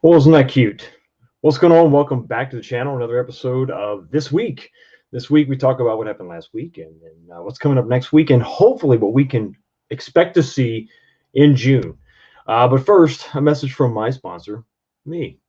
Well, isn't that cute? What's going on? Welcome back to the channel. Another episode of This Week. This week, we talk about what happened last week and what's coming up next week, and hopefully what we can expect to see in June. But first, a message from my sponsor, me.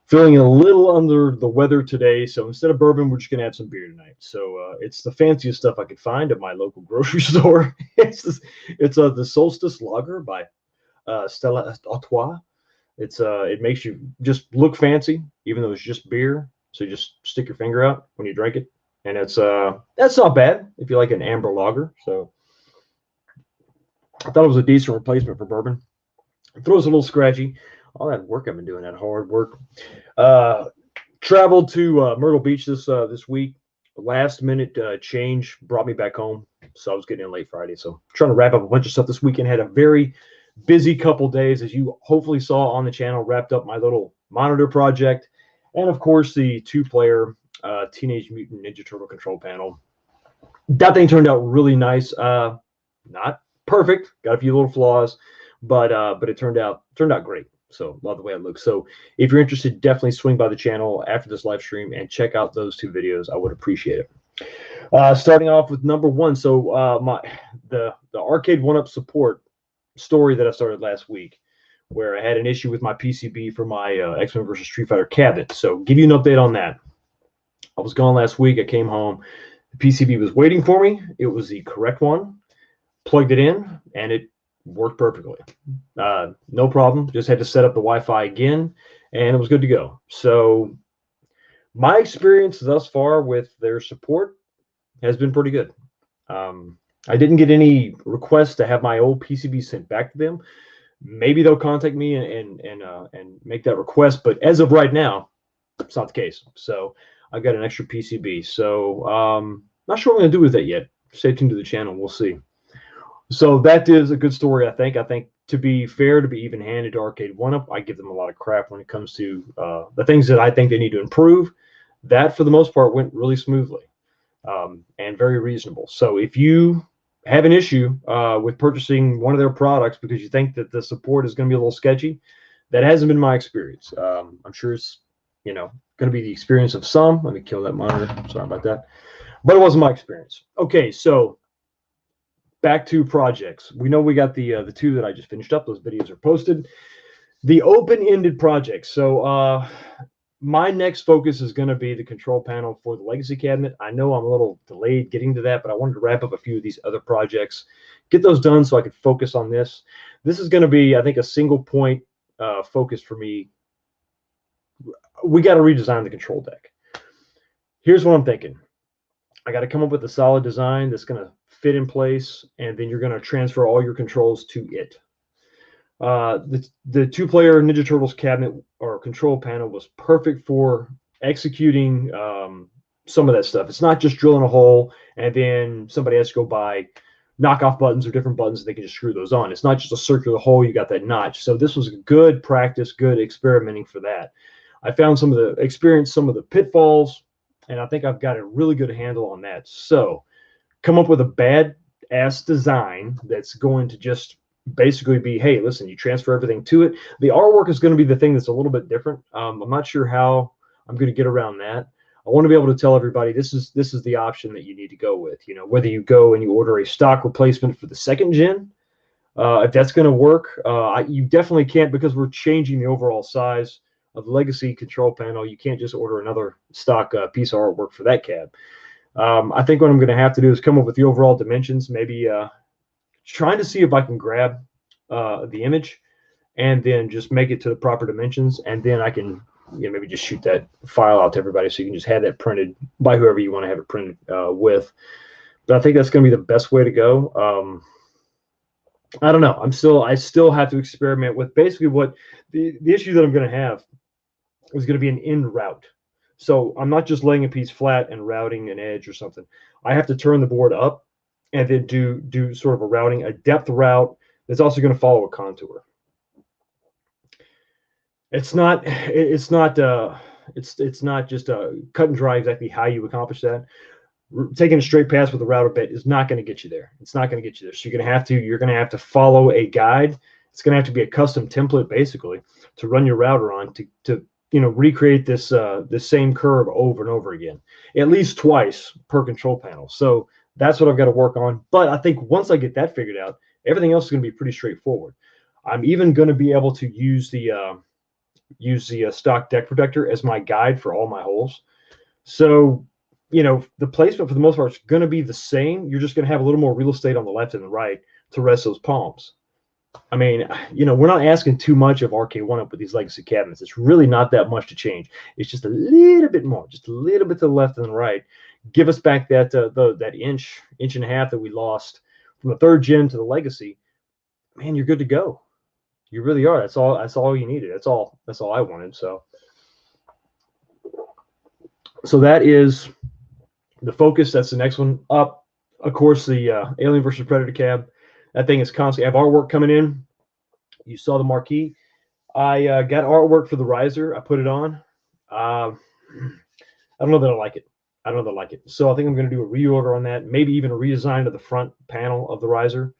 Feeling a little under the weather today, so instead of bourbon, we're just gonna have some beer tonight. So it's the fanciest stuff I could find at my local grocery store. It's the Solstice Lager by Stella Artois. It makes you just look fancy, even though it's just beer. So you just stick your finger out when you drink it, and that's not bad if you like an amber lager. So I thought it was a decent replacement for bourbon. It throws a little scratchy. All that work I've been doing, that hard work. Traveled to Myrtle Beach this week. Last minute change brought me back home, so I was getting in late Friday. So trying to wrap up a bunch of stuff this weekend. Had a very busy couple days, as you hopefully saw on the channel. Wrapped up my little monitor project, and of course the two-player Teenage Mutant Ninja Turtle control panel. That thing turned out really nice. Not perfect, got a few little flaws, but it turned out great. So love the way it looks. So if you're interested, definitely swing by the channel after this live stream and check out those two videos. I would appreciate it. Starting off with number one. So the Arcade1up support story that I started last week, where I had an issue with my PCB for my X-Men vs. Street Fighter cabinet. So give you an update on that. I was gone last week. I came home. The PCB was waiting for me. It was the correct one. Plugged it in, and it worked perfectly. No problem. Just had to set up the Wi-Fi again, and it was good to go. So my experience thus far with their support has been pretty good. I didn't get any requests to have my old PCB sent back to them. Maybe they'll contact me and make that request, but as of right now, it's not the case. So I've got an extra PCB. So not sure what I'm going to do with that yet. Stay tuned to the channel. We'll see. So that is a good story, I think. I think, to be fair, to be even-handed to Arcade1up, I give them a lot of crap when it comes to the things that I think they need to improve. That, for the most part, went really smoothly and very reasonable. So if you have an issue with purchasing one of their products because you think that the support is going to be a little sketchy, that hasn't been my experience. I'm sure it's going to be the experience of some. Let me kill that monitor. Sorry about that. But it wasn't my experience. Okay, so back to projects. We know we got the two that I just finished up. Those videos are posted. The open-ended projects. So my next focus is going to be the control panel for the legacy cabinet. I know I'm a little delayed getting to that, but I wanted to wrap up a few of these other projects, get those done so I could focus on this. This is going to be, I think, a single point focus for me. We got to redesign the control deck. Here's what I'm thinking. I got to come up with a solid design that's going to fit in place, and then you're going to transfer all your controls to it. The two-player Ninja Turtles cabinet or control panel was perfect for executing some of that stuff. It's not just drilling a hole and then somebody has to go buy knockoff buttons or different buttons and they can just screw those on. It's not just a circular hole, you got that notch. So this was good practice, good experimenting for that. I found some of the pitfalls, and I think I've got a really good handle on that. So come up with a bad-ass design that's going to just basically be, hey, listen, you transfer everything to it. The artwork is going to be the thing that's a little bit different. I'm not sure how I'm going to get around that. I want to be able to tell everybody this is the option that you need to go with. Whether you go and you order a stock replacement for the second gen, if that's going to work, you definitely can't, because we're changing the overall size of the legacy control panel. You can't just order another stock piece of artwork for that cab. I think what I'm going to have to do is come up with the overall dimensions, maybe trying to see if I can grab the image and then just make it to the proper dimensions, and then I can maybe just shoot that file out to everybody so you can just have that printed by whoever you want to have it printed with. But I think that's going to be the best way to go. I don't know. I still have to experiment with basically what the issue that I'm going to have is going to be an end route. So I'm not just laying a piece flat and routing an edge or something. I have to turn the board up and then do sort of a depth route that's also going to follow a contour. It's not. It's not. It's not just cut and dry exactly how you accomplish that. Taking a straight pass with a router bit is not going to get you there. It's not going to get you there. So you're going to have to follow a guide. It's going to have to be a custom template basically to run your router on to recreate this same curve over and over again, at least twice per control panel. So that's what I've got to work on. But I think once I get that figured out, everything else is going to be pretty straightforward. I'm even going to be able to use the stock deck protector as my guide for all my holes. So the placement for the most part is going to be the same. You're just going to have a little more real estate on the left and the right to rest those palms. I mean, we're not asking too much of Arcade1up with these legacy cabinets. It's really not that much to change. It's just a little bit more, just a little bit to the left and the right. Give us back that that inch and a half that we lost from the third gen to the legacy. Man, you're good to go. You really are. That's all you needed. That's all I wanted. So that is the focus. That's the next one up. Of course, the Alien versus Predator cab. That thing is constantly. I have artwork coming in. You saw the marquee. I got artwork for the riser. I put it on. I don't know that I like it. So I think I'm going to do a reorder on that. Maybe even a redesign of the front panel of the riser.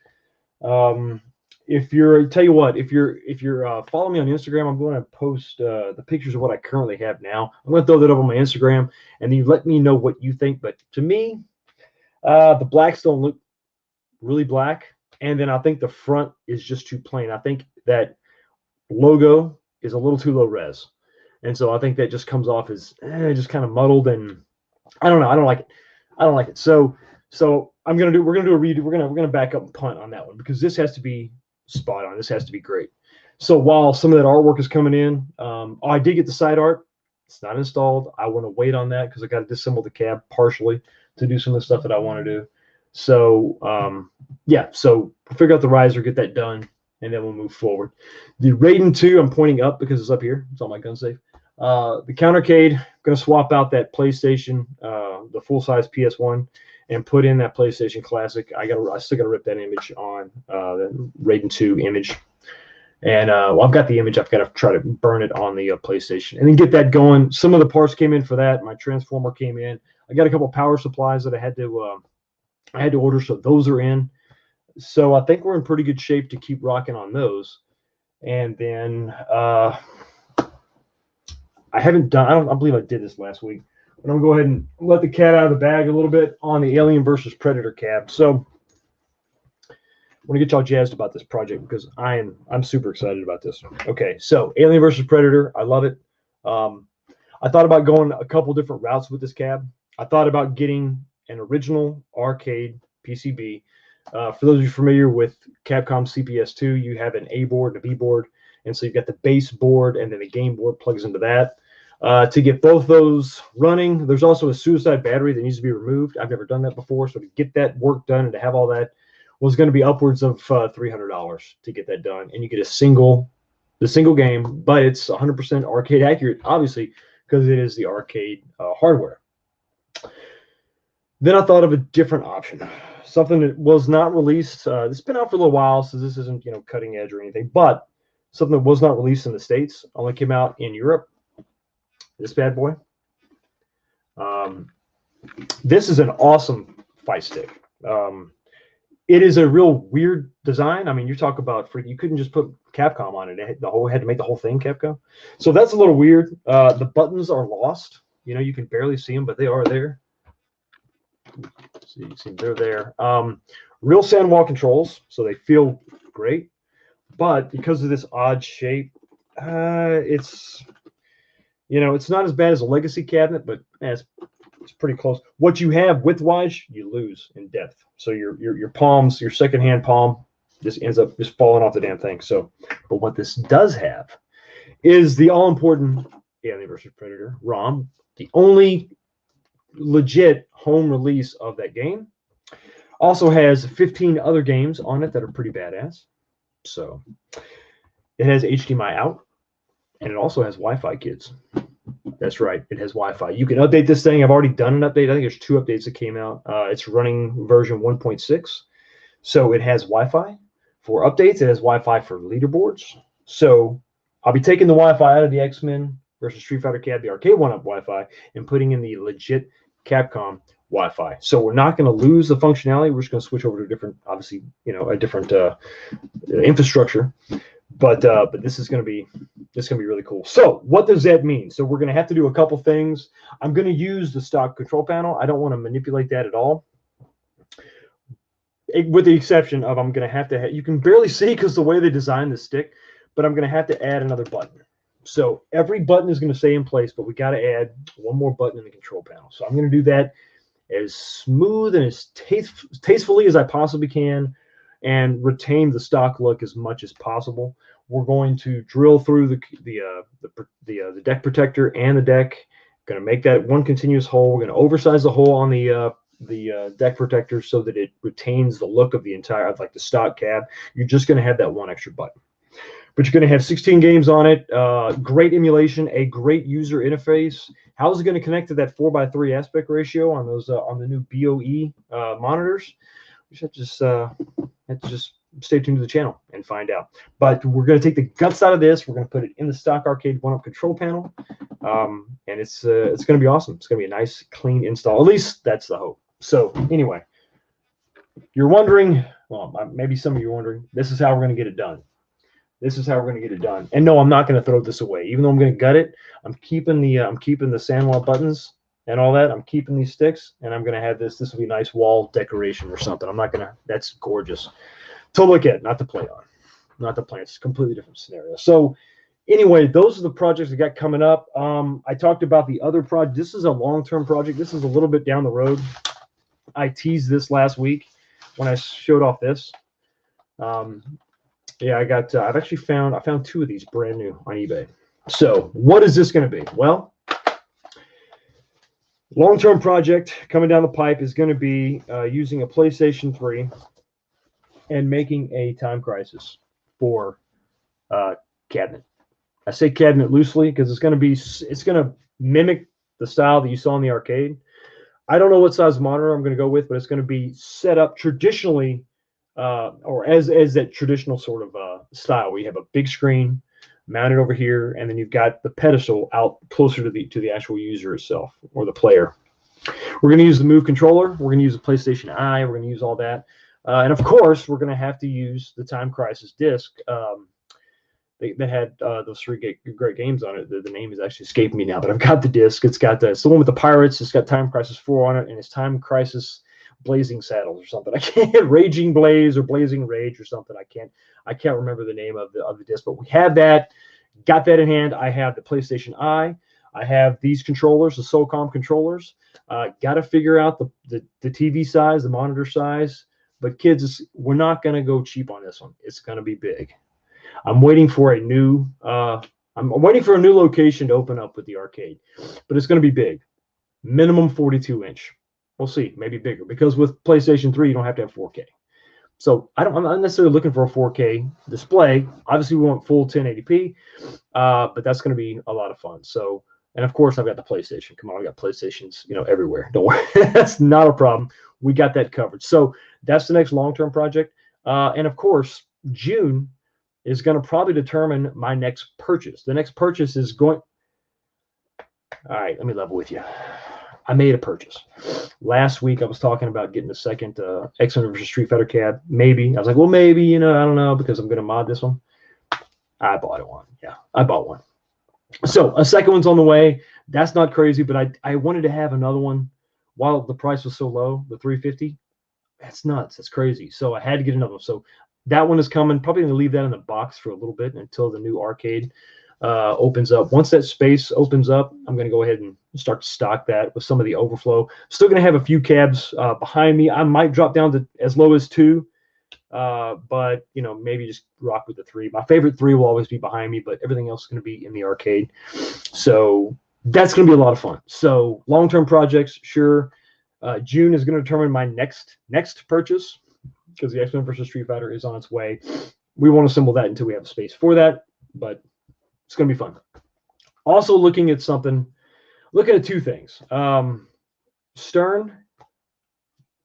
If you're following me on Instagram, I'm going to post the pictures of what I currently have now. I'm going to throw that up on my Instagram, and then you let me know what you think. But to me, the blacks don't look really black. And then I think the front is just too plain. I think that logo is a little too low res. And so I think that just comes off as just kind of muddled, and I don't know. I don't like it. So we're gonna do a redo. We're gonna back up and punt on that one because this has to be spot on. This has to be great. So while some of that artwork is coming in, I did get the side art. It's not installed. I want to wait on that because I got to disassemble the cab partially to do some of the stuff that I want to do. So yeah, so we'll figure out the riser, get that done, and then we'll move forward. The Raiden 2, I'm pointing up because it's up here. It's on my gun safe. The countercade, I'm going to swap out that PlayStation, the full-size PS1, and put in that PlayStation Classic. I still got to rip that image on the Raiden 2 image. And well, I've got the image. I've got to try to burn it on the PlayStation and then get that going. Some of the parts came in for that. My transformer came in. I got a couple power supplies that I had to order, so those are in. So I think we're in pretty good shape to keep rocking on those. And then I don't believe I did this last week, but I'm gonna go ahead and let the cat out of the bag a little bit on the Alien versus Predator cab. So I want to get y'all jazzed about this project because I'm super excited about this. Okay, so Alien versus Predator, I love it. I thought about going a couple different routes with this cab. I thought about getting an original arcade PCB. For those of you familiar with Capcom CPS2, you have an A board and a B board, and so you've got the base board and then the game board plugs into that. To get both those running, there's also a suicide battery that needs to be removed. I've never done that before, so to get that work done and to have all that was going to be upwards of $300 to get that done, and you get the single game, but it's 100% arcade accurate, obviously, because it is the arcade hardware. Then I thought of a different option, something that was not released. It's been out for a little while, so this isn't cutting edge or anything, but something that was not released in the States, only came out in Europe. This bad boy. This is an awesome fight stick. It is a real weird design. I mean, you talk about you couldn't just put Capcom on it. Had to make the whole thing Capcom. So that's a little weird. The buttons are lost. You can barely see them, but they are there. So you can see they're there. Real sandwall controls, so they feel great. But because of this odd shape, it's not as bad as a legacy cabinet, but it's pretty close. What you have width-wise, you lose in depth. So your palms, your second-hand palm, just ends up just falling off the damn thing. So, but what this does have is the all-important Alien vs. Predator ROM, the only legit home release of that game. Also has 15 other games on it that are pretty badass. So it has HDMI out, and it also has Wi-Fi, kids. That's right, it has Wi-Fi. You can update this thing. I've already done an update. I think there's 2 updates that came out. It's running version 1.6. So it has Wi-Fi for updates. It has Wi-Fi for leaderboards. So I'll be taking the Wi-Fi out of the X-Men versus Street Fighter CAD, the Arcade1up Wi-Fi, and putting in the legit Capcom Wi-Fi. So we're not going to lose the functionality. We're just going to switch over to a different, obviously, a different infrastructure. But this is going to be really cool. So what does that mean? So we're going to have to do a couple things. I'm going to use the stock control panel. I don't want to manipulate that at all, with the exception of I'm going to have you can barely see because the way they designed the stick, but I'm going to have to add another button. So every button is going to stay in place, but we got to add one more button in the control panel. So I'm going to do that as smooth and as tastefully as I possibly can, and retain the stock look as much as possible. We're going to drill through the deck protector and the deck. Going to make that one continuous hole. We're going to oversize the hole on the deck protector so that it retains the look of the entire, like the stock cab. You're just going to have that one extra button, but you're going to have 16 games on it. Great emulation, a great user interface. How is it going to connect to that 4:3 aspect ratio on those on the new BOE monitors? We should just stay tuned to the channel and find out. But we're going to take the guts out of this. We're going to put it in the stock Arcade1up control panel, and it's going to be awesome. It's going to be a nice, clean install. At least that's the hope. So anyway, you're wondering, well, maybe some of you are wondering, this is how we're going to get it done. This is how we're going to get it done. And no, I'm not going to throw this away. Even though I'm going to gut it, I'm keeping the Sanwa buttons and all that. I'm keeping these sticks, and I'm going to have this. This will be a nice wall decoration or something. I'm not going to. That's gorgeous to look at, not to play on, not to play. It's a completely different scenario. So anyway, those are the projects I got coming up. I talked about the other project. This is a long-term project. This is a little bit down the road. I teased this last week when I showed off this. Yeah, I've actually found two of these brand new on eBay. So what is this going to be? Well, long-term project coming down the pipe is going to be using a PlayStation 3 and making a Time Crisis for cabinet. I say cabinet loosely because it's going to mimic the style that you saw in the arcade. I don't know what size monitor I'm going to go with, but it's going to be set up traditionally, or as that traditional sort of style, where you have a big screen mounted over here, and then you've got the pedestal out closer to the actual user itself or the player. We're going to use the Move controller. We're going to use the PlayStation Eye. We're going to use all that. And of course, we're going to have to use the Time Crisis disc. They had those three great games on it. The name is actually escaping me now, but I've got the disc. It's the one with the pirates. It's got Time Crisis 4 on it, and it's Time Crisis Blazing Saddles or something. I can't Raging Blaze or Blazing Rage or something. I can't remember the name of the disc, but we have that. Got that in hand. I have the PlayStation Eye. I have these controllers, the SOCOM controllers. Got to figure out the TV size, the monitor size. But kids, we're not going to go cheap on this one. It's going to be big. I'm waiting for a new location to open up with the arcade, but it's going to be big. Minimum 42-inch. We'll see, maybe bigger, because with PlayStation 3 you don't have to have 4K. So I'm not necessarily looking for a 4K display. Obviously we want full 1080p, but that's going to be a lot of fun. So, and of course I've got the PlayStation. Come on, I got PlayStations, everywhere. Don't worry, that's not a problem. We got that covered. So that's the next long-term project, and of course June is going to probably determine my next purchase. The next purchase is going. All right, let me level with you. I made a purchase. Last week I was talking about getting a second X-Men versus Street Fighter cab. Maybe. I was like, well, maybe, I don't know, because I'm going to mod this one. I bought one. Yeah, I bought one. So a second one's on the way. That's not crazy, but I wanted to have another one while the price was so low, the $350. That's nuts. That's crazy. So I had to get another one. So that one is coming. Probably going to leave that in the box for a little bit until the new arcade opens up. Once that space opens up, I'm going to go ahead and start to stock that with some of the overflow. Still going to have a few cabs behind me. I might drop down to as low as 2, but maybe just rock with the 3. My favorite 3 will always be behind me, but everything else is going to be in the arcade. So that's going to be a lot of fun. So long-term projects, sure. June is going to determine my next purchase, because the X-Men versus Street Fighter is on its way. We won't assemble that until we have space for that, but it's going to be fun. Also looking at two things. Stern,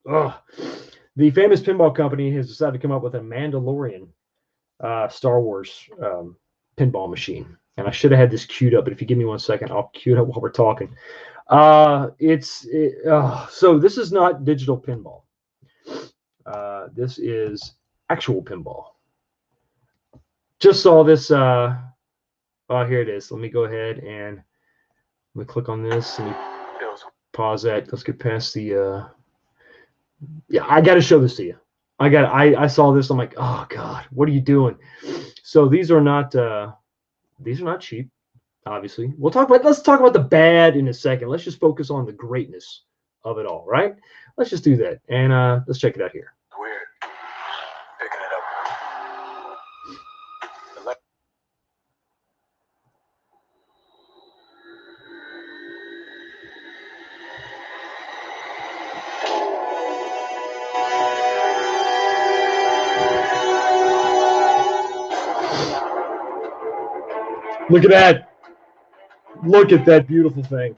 the famous pinball company, has decided to come up with a Mandalorian Star Wars pinball machine. And I should have had this queued up, but if you give me 1 second, I'll cue it up while we're talking. So this is not digital pinball. This is actual pinball. Just saw this. Oh, here it is. Let me go ahead and let me click on this. Let me pause that. Let's get past the. Yeah, I got to show this to you. I saw this. I'm like, oh God, what are you doing? So these are not cheap. Obviously, let's talk about the bad in a second. Let's just focus on the greatness of it all, right? Let's just do that, and let's check it out here. Weird. Picking it up. Look at that. Look at that beautiful thing.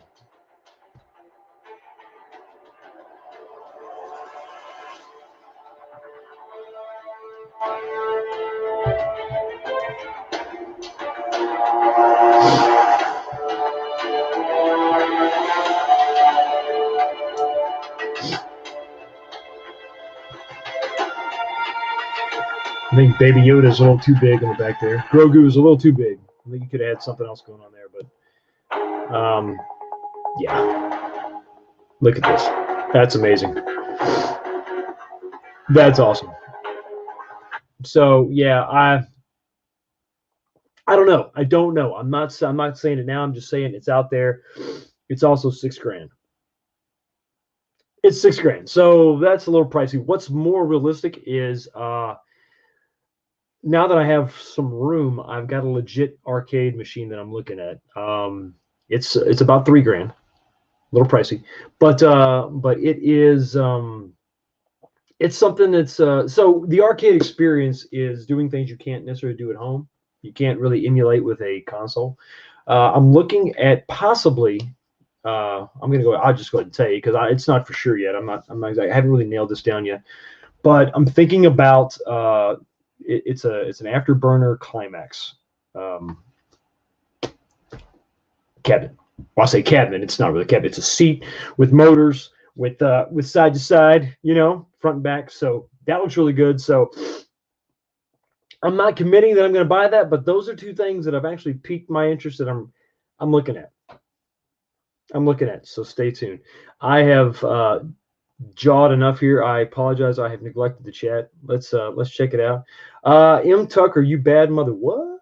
I think Baby Yoda's a little too big in the back there. Grogu is a little too big. I think you could add something else going on there, but yeah. Look at this. That's amazing. That's awesome. So yeah, I don't know. I don't know. I'm not saying it now. I'm just saying it's out there. It's also $6,000. It's $6,000. So that's a little pricey. What's more realistic is now that I have some room, I've got a legit arcade machine that I'm looking at. It's about $3,000, a little pricey, but it is it's something that's so the arcade experience is doing things you can't necessarily do at home. You can't really emulate with a console. I'm looking at possibly. I'm gonna go. I'll just go ahead and tell you because it's not for sure yet. I haven't really nailed this down yet, but I'm thinking about. It's an afterburner climax cabinet. Well, I say cabinet. It's not really a cabinet. It's a seat with motors, with side to side, front and back. So that looks really good. So I'm not committing that I'm going to buy that, but those are two things that have actually piqued my interest that I'm looking at. So stay tuned. I have jawed enough here. I apologize. I have neglected the chat. Let's check it out. M Tucker, you bad mother. What?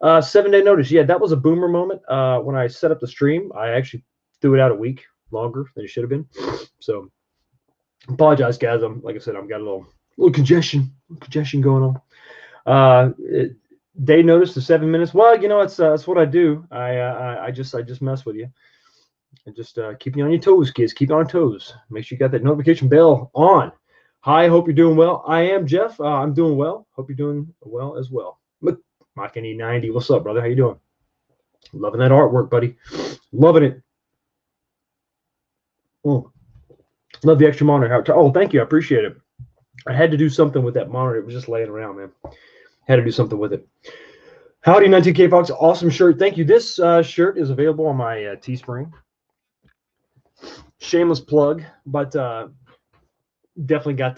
7-day notice. Yeah, that was a boomer moment. When I set up the stream, I actually threw it out a week longer than it should have been. So apologize, guys. Like I said, I've got a little congestion going on. Day notice to 7 minutes. Well, that's what I do. I just mess with you. And just keep you on your toes, kids. Keep you on toes. Make sure you got that notification bell on. Hi, hope you're doing well. I am Jeff. I'm doing well. Hope you're doing well as well. Look, Mike NE90. What's up, brother? How you doing? Loving that artwork, buddy. Loving it. Love the extra monitor. Oh, thank you. I appreciate it. I had to do something with that monitor. It was just laying around, man. Had to do something with it. Howdy, 19K Fox. Awesome shirt. Thank you. This shirt is available on my Teespring. Shameless plug, but definitely got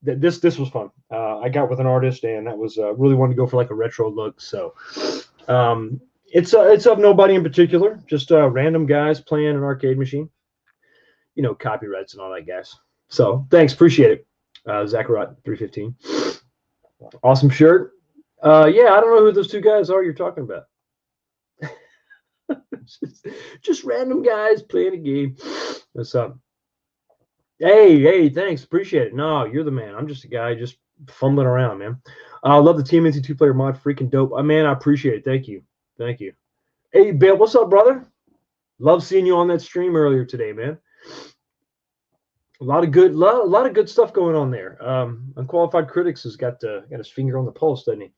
this was fun. I got with an artist, and that was really wanted to go for like a retro look. So it's of nobody in particular, just random guys playing an arcade machine. Copyrights and all that, guys. So thanks, appreciate it. Zacharot 315. Awesome shirt. Yeah, I don't know who those two guys are you're talking about. just random guys playing a game. What's up? Hey, thanks. Appreciate it. No, you're the man. I'm just a guy just fumbling around, man. I love the TMNT 2-player mod. Freaking dope. Man, I appreciate it. Thank you. Hey, Bill, what's up, brother? Love seeing you on that stream earlier today, man. A lot of good stuff going on there. Unqualified Critics has got his finger on the pulse, doesn't he?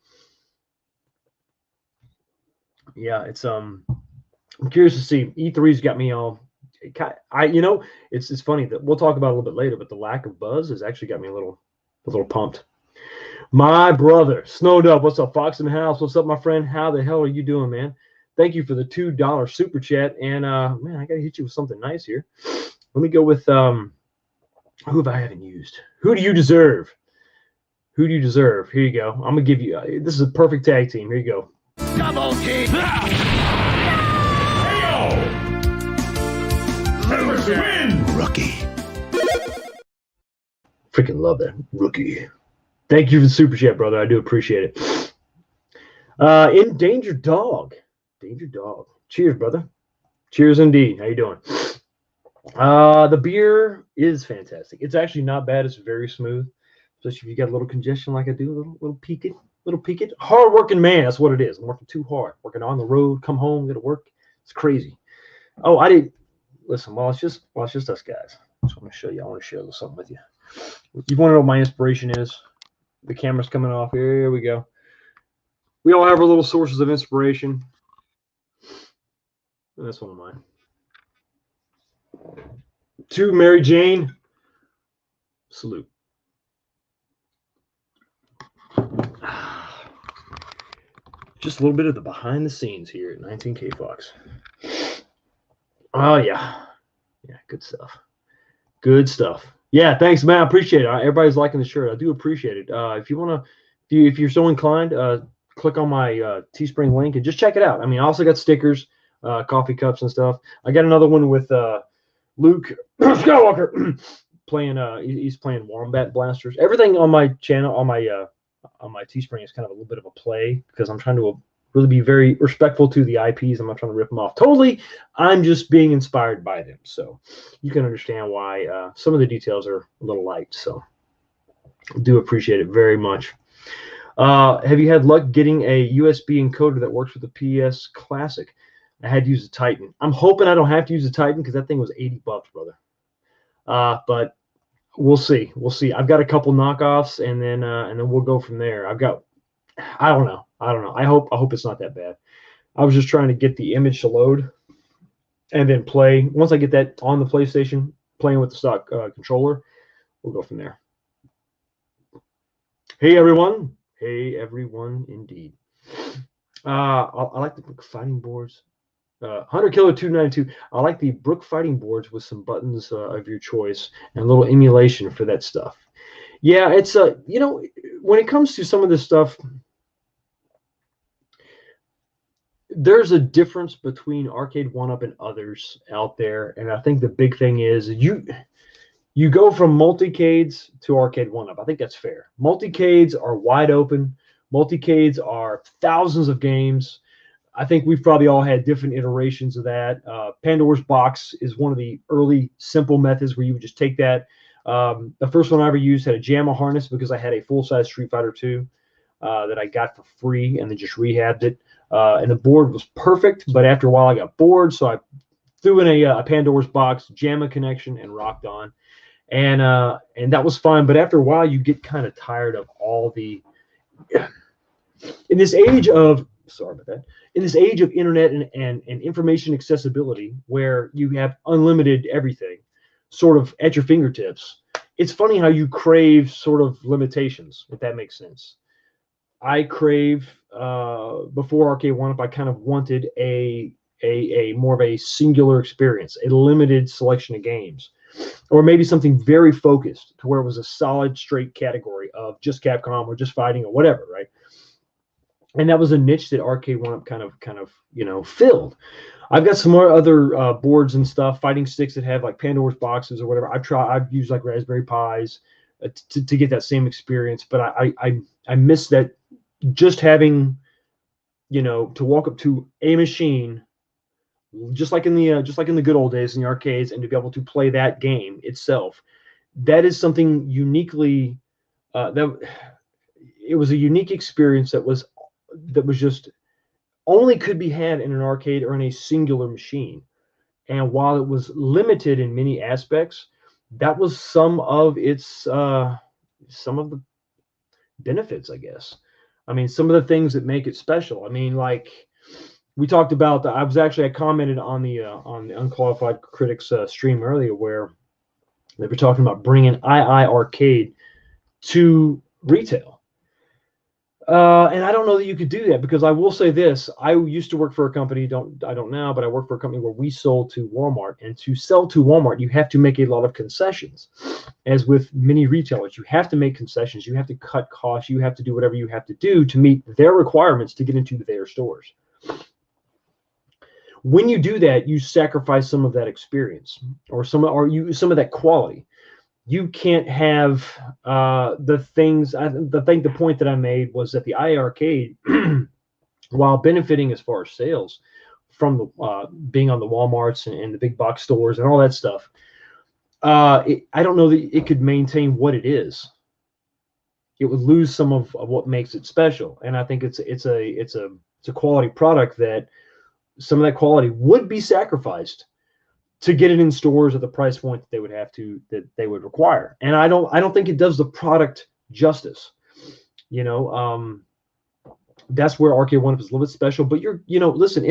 Yeah, it's I'm curious to see. E3's got me all. It's funny that we'll talk about it a little bit later, but the lack of buzz has actually got me a little pumped. My brother, Snowed Up. What's up, Fox in the house? What's up, my friend? How the hell are you doing, man? Thank you for the $2 super chat. And man, I gotta hit you with something nice here. Let me go with who have I haven't used? Who do you deserve? Who do you deserve? Here you go. I'm gonna give you. This is a perfect tag team. Here you go. Double team. Members win! Rookie. Freaking love that rookie. Thank you for the super chat, brother. I do appreciate it. Endangered Dog. Danger Dog. Cheers, brother. Cheers indeed. How you doing? The beer is fantastic. It's actually not bad. It's very smooth, especially if you got a little congestion like I do. Little peak it. Hard working man. That's what it is. I'm working too hard. Working on the road. Come home. Go to work. It's crazy. Oh, I didn't listen. Well, it's just us guys. I just want to show you. I want to share something with you. You want to know what my inspiration is? The camera's coming off. Here we go. We all have our little sources of inspiration. And that's one of mine. To Mary Jane, salute. Just a little bit of the behind the scenes here at 19K Fox. Oh, yeah. Yeah, good stuff. Good stuff. Yeah, thanks, man. I appreciate it. Everybody's liking the shirt. I do appreciate it. If you want to, if you're so inclined, click on my Teespring link and just check it out. I mean, I also got stickers, coffee cups and stuff. I got another one with Luke Skywalker playing. He's playing Wombat Blasters. Everything on my channel, on my Teespring is kind of a little bit of a play because I'm trying to really be very respectful to the IPs. I'm not trying to rip them off totally. I'm just being inspired by them. So you can understand why some of the details are a little light. So I do appreciate it very much. Have you had luck getting a USB encoder that works with the PS Classic? I had to use a Titan. I'm hoping I don't have to use a Titan because that thing was $80, brother. But we'll see. We'll see. I've got a couple knockoffs, and then we'll go from there. I don't know. I hope it's not that bad. I was just trying to get the image to load and then play. Once I get that on the PlayStation, playing with the stock controller, we'll go from there. Hey, everyone. Hey, everyone, indeed. I like the Brook Fighting Boards. Hunter Killer 292. I like the Brook Fighting Boards with some buttons of your choice and a little emulation for that stuff. Yeah, it's when it comes to some of this stuff, there's a difference between Arcade1up and others out there, and I think the big thing is you go from multicades to Arcade1up. I think that's fair. Multicades are wide open. Multicades are thousands of games. I think we've probably all had different iterations of that. Pandora's Box is one of the early simple methods where you would just take that. The first one I ever used had a JAMA harness because I had a full-size Street Fighter 2 that I got for free and then just rehabbed it. And the board was perfect, but after a while I got bored, so I threw in a Pandora's Box, JAMA connection, and rocked on. And that was fine, but after a while you get kind of tired of all the in this age of in this age of internet and information accessibility where you have unlimited everything sort of at your fingertips, it's funny how you crave sort of limitations, if that makes sense. I crave before Arcade1up, I kind of wanted a more of a singular experience, a limited selection of games, or maybe something very focused to where it was a solid straight category of just Capcom or just fighting or whatever, right? And that was a niche that Arcade1up kind of filled. I've got some more other boards and stuff, fighting sticks that have like Pandora's boxes or whatever. I've used like Raspberry Pis to get that same experience, but I miss that, just having, to walk up to a machine, just like in the good old days in the arcades, and to be able to play that game itself. That is something uniquely that it was a unique experience that was just only could be had in an arcade or in a singular machine. And while it was limited in many aspects, that was some of the benefits, I guess. I mean, some of the things that make it special. I mean, like we talked about, I commented on the Unqualified Critics stream earlier where they were talking about bringing II Arcade to retail. And I don't know that you could do that, because I will say this: I used to work for a company. I don't now, but I worked for a company where we sold to Walmart, and to sell to Walmart, you have to make a lot of concessions. As with many retailers, you have to make concessions. You have to cut costs. You have to do whatever you have to do to meet their requirements to get into their stores. When you do that, you sacrifice some of that experience, or some of that quality. You can't have the things. I think the point that I made was that the IA Arcade, while benefiting as far as sales from the being on the Walmarts and the big box stores and all that stuff, I don't know that it could maintain what it is. It would lose some of what makes it special, and I think it's a quality product that some of that quality would be sacrificed to get it in stores at the price point that they would require. And I don't think it does the product justice. That's where Arcade1up is a little bit special. But listen,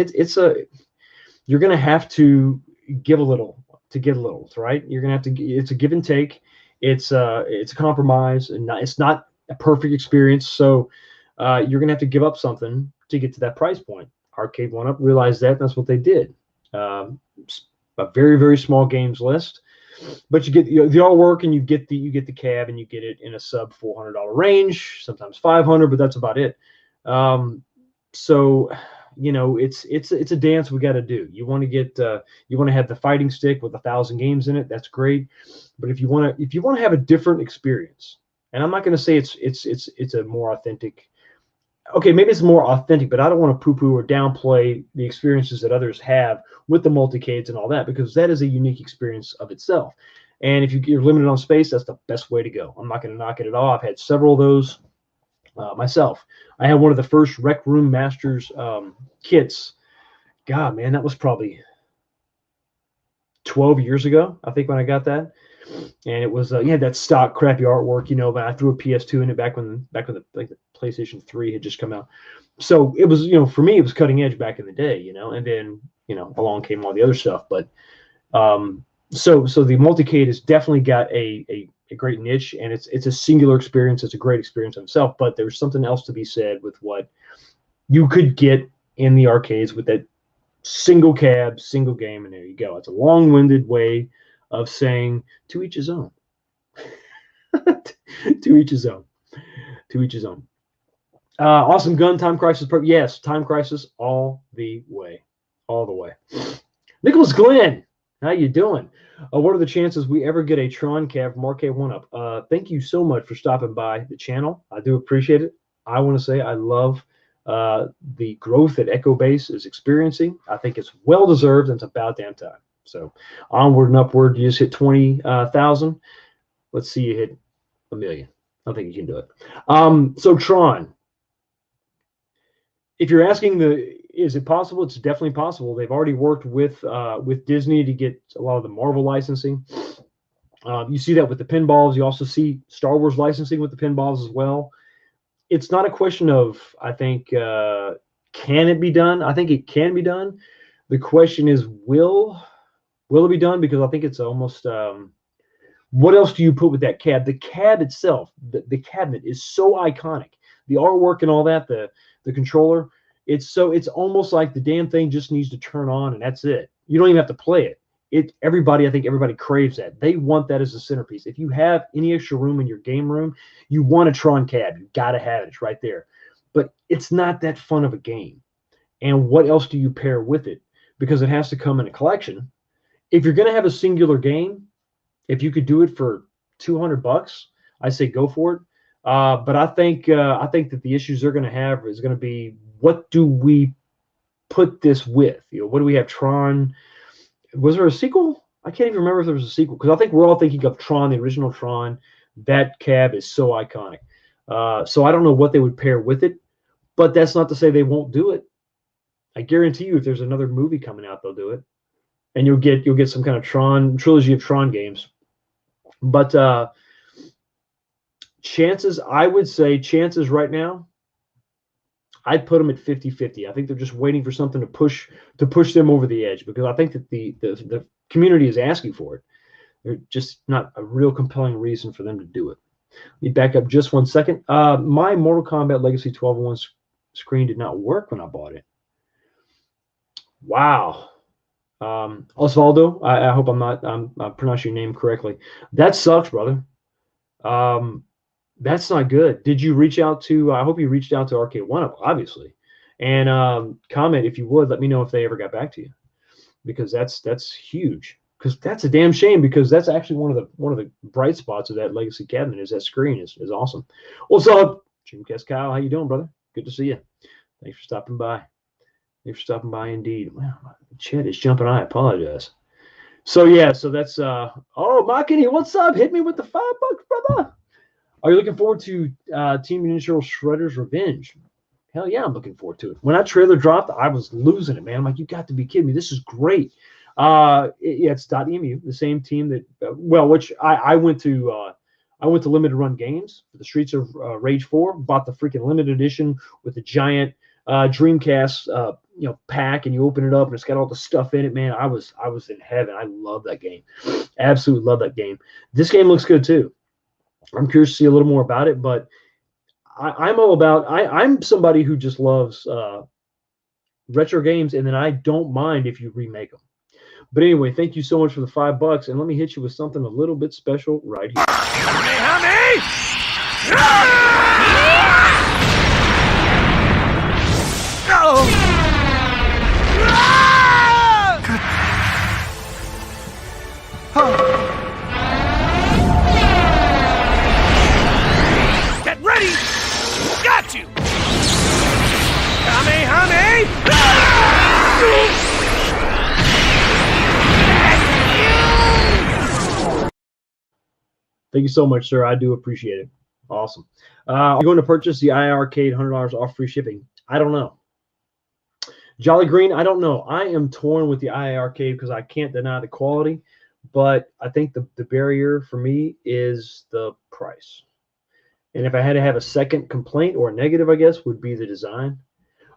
you're gonna have to give a little to get a little, right? You're gonna have to. It's a give and take. It's a compromise, and it's not a perfect experience. So you're gonna have to give up something to get to that price point. Arcade1up realized that, and that's what they did. A very, very small games list, but you get the artwork, and you get the cab, and you get it in a sub $400 range, sometimes 500, but that's about it. So it's a dance we got to do. You want to have the fighting stick with 1,000 games in it. That's great, but if you want to have a different experience, and I'm not going to say it's a more authentic. Okay, maybe it's more authentic, but I don't want to poo-poo or downplay the experiences that others have with the multicades and all that, because that is a unique experience of itself. And if you're limited on space, that's the best way to go. I'm not going to knock it at all. I've had several of those myself. I had one of the first Rec Room Masters kits. God, man, that was probably 12 years ago, I think, when I got that. And it was you had that stock crappy artwork, but I threw a PS2 in it back when the PlayStation 3 had just come out. So it was, for me, it was cutting edge back in the day, and then along came all the other stuff. But so the multicade has definitely got a great niche, and it's a singular experience. It's a great experience in itself. But there's something else to be said with what you could get in the arcades with that single cab, single game, and there you go. It's a long-winded way of saying to each his own. To each his own. To each his own. Awesome gun, Time Crisis. Yes, Time Crisis all the way. All the way. Nicholas Glenn, how you doing? What are the chances we ever get a Tron cab from Arcade1up? Thank you so much for stopping by the channel. I do appreciate it. I want to say I love the growth that Echo Base is experiencing. I think it's well-deserved, and it's about damn time. So onward and upward. You just hit 20,000. Let's see you hit 1 million. I think you can do it. So Tron, if you're asking is it possible? It's definitely possible. They've already worked with Disney to get a lot of the Marvel licensing. You see that with the pinballs. You also see Star Wars licensing with the pinballs as well. It's not a question of, I think, can it be done? I think it can be done. The question is, will it be done? Because I think it's almost, what else do you put with that cab? The cab itself, the cabinet is so iconic. The artwork and all that, the controller, it's almost like the damn thing just needs to turn on, and that's it. You don't even have to play it. I think everybody craves that. They want that as a centerpiece. If you have any extra room in your game room, you want a Tron cab. You got to have it. It's right there. But it's not that fun of a game. And what else do you pair with it? Because it has to come in a collection. If you're going to have a singular game, if you could do it for $200, I say go for it. But I think that the issues they're going to have is going to be, what do we put this with? What do we have? Tron. Was there a sequel? I can't even remember if there was a sequel, because I think we're all thinking of Tron, the original Tron. That cab is so iconic. So I don't know what they would pair with it, but that's not to say they won't do it. I guarantee you, if there's another movie coming out, they'll do it, and you'll get some kind of trilogy of Tron games. But I would say chances right now, I'd put them at 50-50. I think they're just waiting for something to push them over the edge, because I think that the community is asking for it. There's just not a real compelling reason for them to do it. Let me back up just 1 second. My Mortal Kombat Legacy 1201 screen did not work when I bought it. Wow. Osvaldo, I hope I'm pronouncing your name correctly. That sucks, brother. That's not good. Did you reach out to, I hope you reached out to Arcade1up, obviously. And comment if you would, let me know if they ever got back to you. Because that's huge. Because that's a damn shame, because that's actually one of the bright spots of that legacy cabinet is that screen is awesome. What's up, Dreamcast Kyle? How you doing, brother? Good to see you. Thanks for stopping by. Thanks for stopping by indeed. Wow, my chat is jumping. I apologize. So yeah, so that's oh Makini, what's up? Hit me with the $5, brother. Are you looking forward to Team Ninja Shredder's Revenge? Hell yeah, I'm looking forward to it. When that trailer dropped, I was losing it, man. I'm like, you got to be kidding me. This is great. Yeah, it's .emu, the same team that which I went to Limited Run Games for the Streets of Rage 4, bought the freaking limited edition with the giant Dreamcast pack, and you open it up and it's got all the stuff in it, man. I was in heaven. I love that game. Absolutely love that game. This game looks good too. I'm curious to see a little more about it, but I'm all about I'm somebody who just loves retro games, and then I don't mind if you remake them. But anyway, thank you so much for the $5, and let me hit you with something a little bit special right here. Get ready! Got you! Kamehame! Thank you so much, sir. I do appreciate it. Awesome. Are you going to purchase the iArcade $100 off free shipping? I don't know. Jolly Green, I don't know. I am torn with the iArcade because I can't deny the quality, but I think the barrier for me is the price. And if I had to have a second complaint or a negative, I guess, would be the design.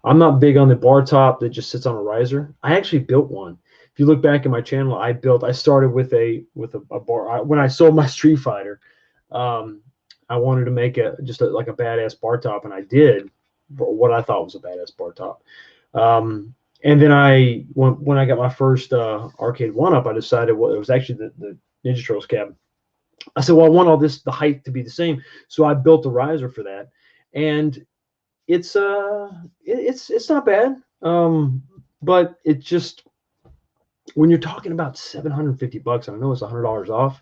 I'm not big on the bar top that just sits on a riser. I actually built one. If you look back in my channel, I started with a bar. When I sold my Street Fighter, I wanted to make like a badass bar top, and I did what I thought was a badass bar top. And then when I got my first Arcade1up, I decided it was actually the Ninja Turtles cabin. I said, well, I want all the height to be the same, so I built a riser for that, and it's not bad, but it just, when you're talking about $750, I know it's $100 off,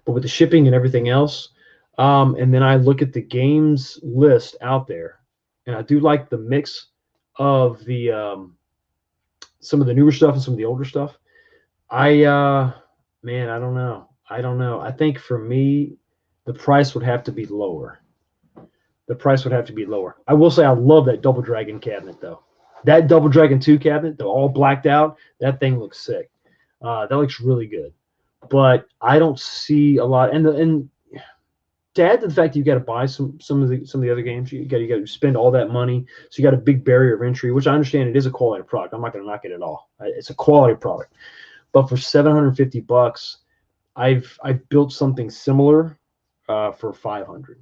but with the shipping and everything else, and then I look at the games list out there, and I do like the mix of the some of the newer stuff and some of the older stuff. Man, I don't know. I think for me, the price would have to be lower. I will say I love that Double Dragon cabinet, though. That Double Dragon 2 cabinet, they're all blacked out. That thing looks sick. That looks really good. But I don't see a lot. And to add to the fact that you got to buy some of the other games, you got to spend all that money. So you got a big barrier of entry, which I understand it is a quality product. I'm not going to knock it at all. It's a quality product. But for $750, I've built something similar for $500.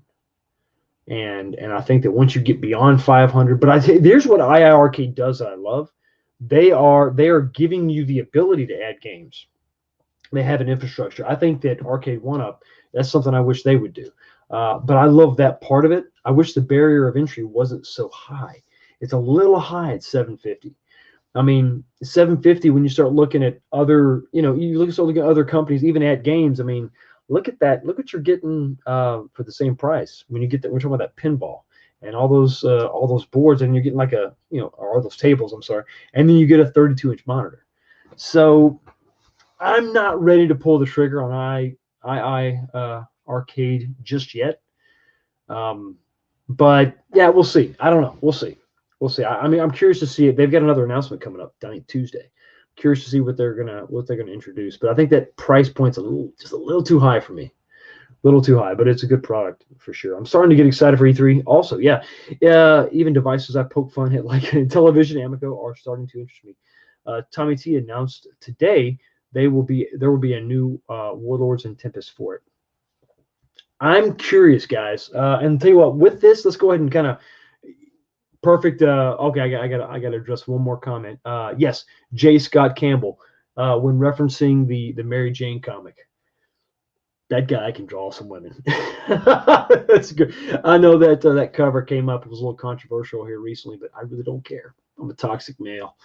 And I think that once you get beyond 500, but there's what iArcade does that I love. They are giving you the ability to add games. They have an infrastructure. I think that Arcade1up, that's something I wish they would do. But I love that part of it. I wish the barrier of entry wasn't so high. It's a little high at $750. I mean, $750 when you start looking at other, start looking at other companies, even at games. I mean, look at that. Look what you're getting for the same price. When you get that, we're talking about that pinball and all those boards, and you're getting like or those tables. I'm sorry, and then you get a 32-inch monitor. So I'm not ready to pull the trigger on Arcade just yet. But yeah, we'll see. I don't know. We'll see. I mean, I'm curious to see it. They've got another announcement coming up, I think Tuesday. Curious to see what they're gonna introduce. But I think that price point's just a little too high for me. A little too high, but it's a good product for sure. I'm starting to get excited for E3. Also, yeah, even devices I poke fun at, like television, Amico, are starting to interest me. Tommy T announced today there will be a new Warlords and Tempest for it. I'm curious, guys. And tell you what, with this, let's go ahead and kind of perfect. Okay, I gotta address one more comment. Yes, J. Scott Campbell, when referencing the Mary Jane comic. That guy can draw some women. That's good. I know that that cover came up. It was a little controversial here recently, but I really don't care. I'm a toxic male.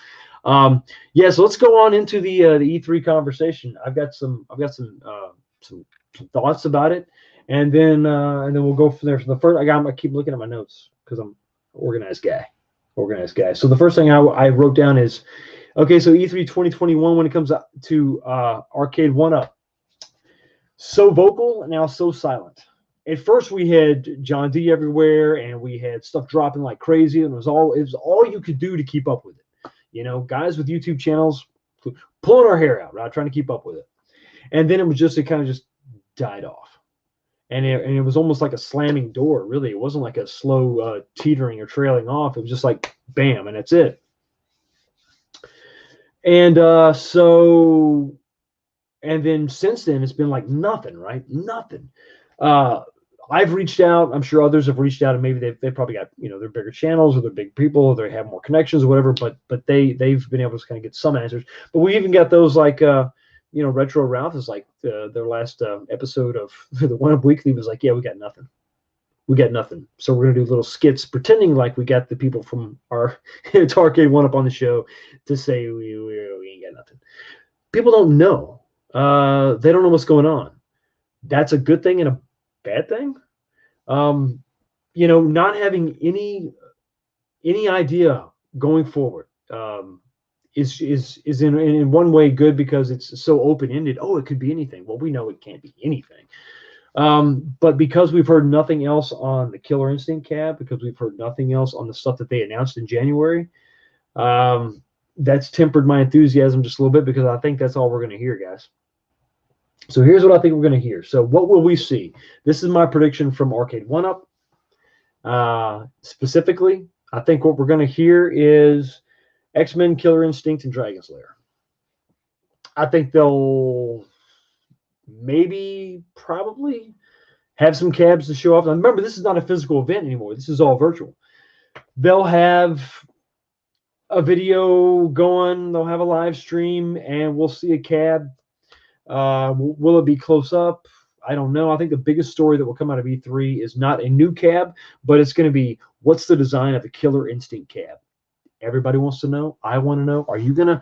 Yeah, so let's go on into the E3 conversation. I've got some thoughts about it, and then we'll go from there. So the first, I keep looking at my notes because I'm an organized guy. So the first thing I wrote down is, okay, so E3 2021 when it comes to Arcade1up. So vocal, now so silent. At first, we had John D everywhere, and we had stuff dropping like crazy, and it was all you could do to keep up with it. You know, guys with YouTube channels pulling our hair out, right, trying to keep up with it. And then it kind of just died off, and it was almost like a slamming door. Really, it wasn't like a slow teetering or trailing off. It was just like bam, and that's it. And and then since then, it's been like nothing, right? Nothing. I've reached out. I'm sure others have reached out, and maybe they've probably got, you know, they're bigger channels or they're big people, or they have more connections or whatever. But they've been able to kind of get some answers. But we even got those like you know, Retro Ralph is like their last episode of the One Up Weekly was like, yeah, we got nothing. We got nothing. So we're gonna do little skits pretending like we got the people from our Arcade1up on the show to say we ain't got nothing. People don't know. They don't know what's going on. That's a good thing and a bad thing. You know, not having any idea going forward is in one way good because it's so open-ended. Oh, it could be anything. Well, we know it can't be anything. But because we've heard nothing else on the Killer Instinct cab, because we've heard nothing else on the stuff that they announced in January, that's tempered my enthusiasm just a little bit because I think that's all we're going to hear, guys. So here's what I think we're going to hear. So what will we see? This is my prediction from Arcade1up. Specifically, I think what we're going to hear is X-Men, Killer Instinct, and Dragon Slayer. I think they'll probably have some cabs to show off. Now, remember, this is not a physical event anymore. This is all virtual. They'll have a video going. They'll have a live stream, and we'll see a cab. Will it be close up? I don't know. I think the biggest story that will come out of E3 is not a new cab, but it's going to be what's the design of the Killer Instinct cab. Everybody wants to know. I want to know. Are you gonna,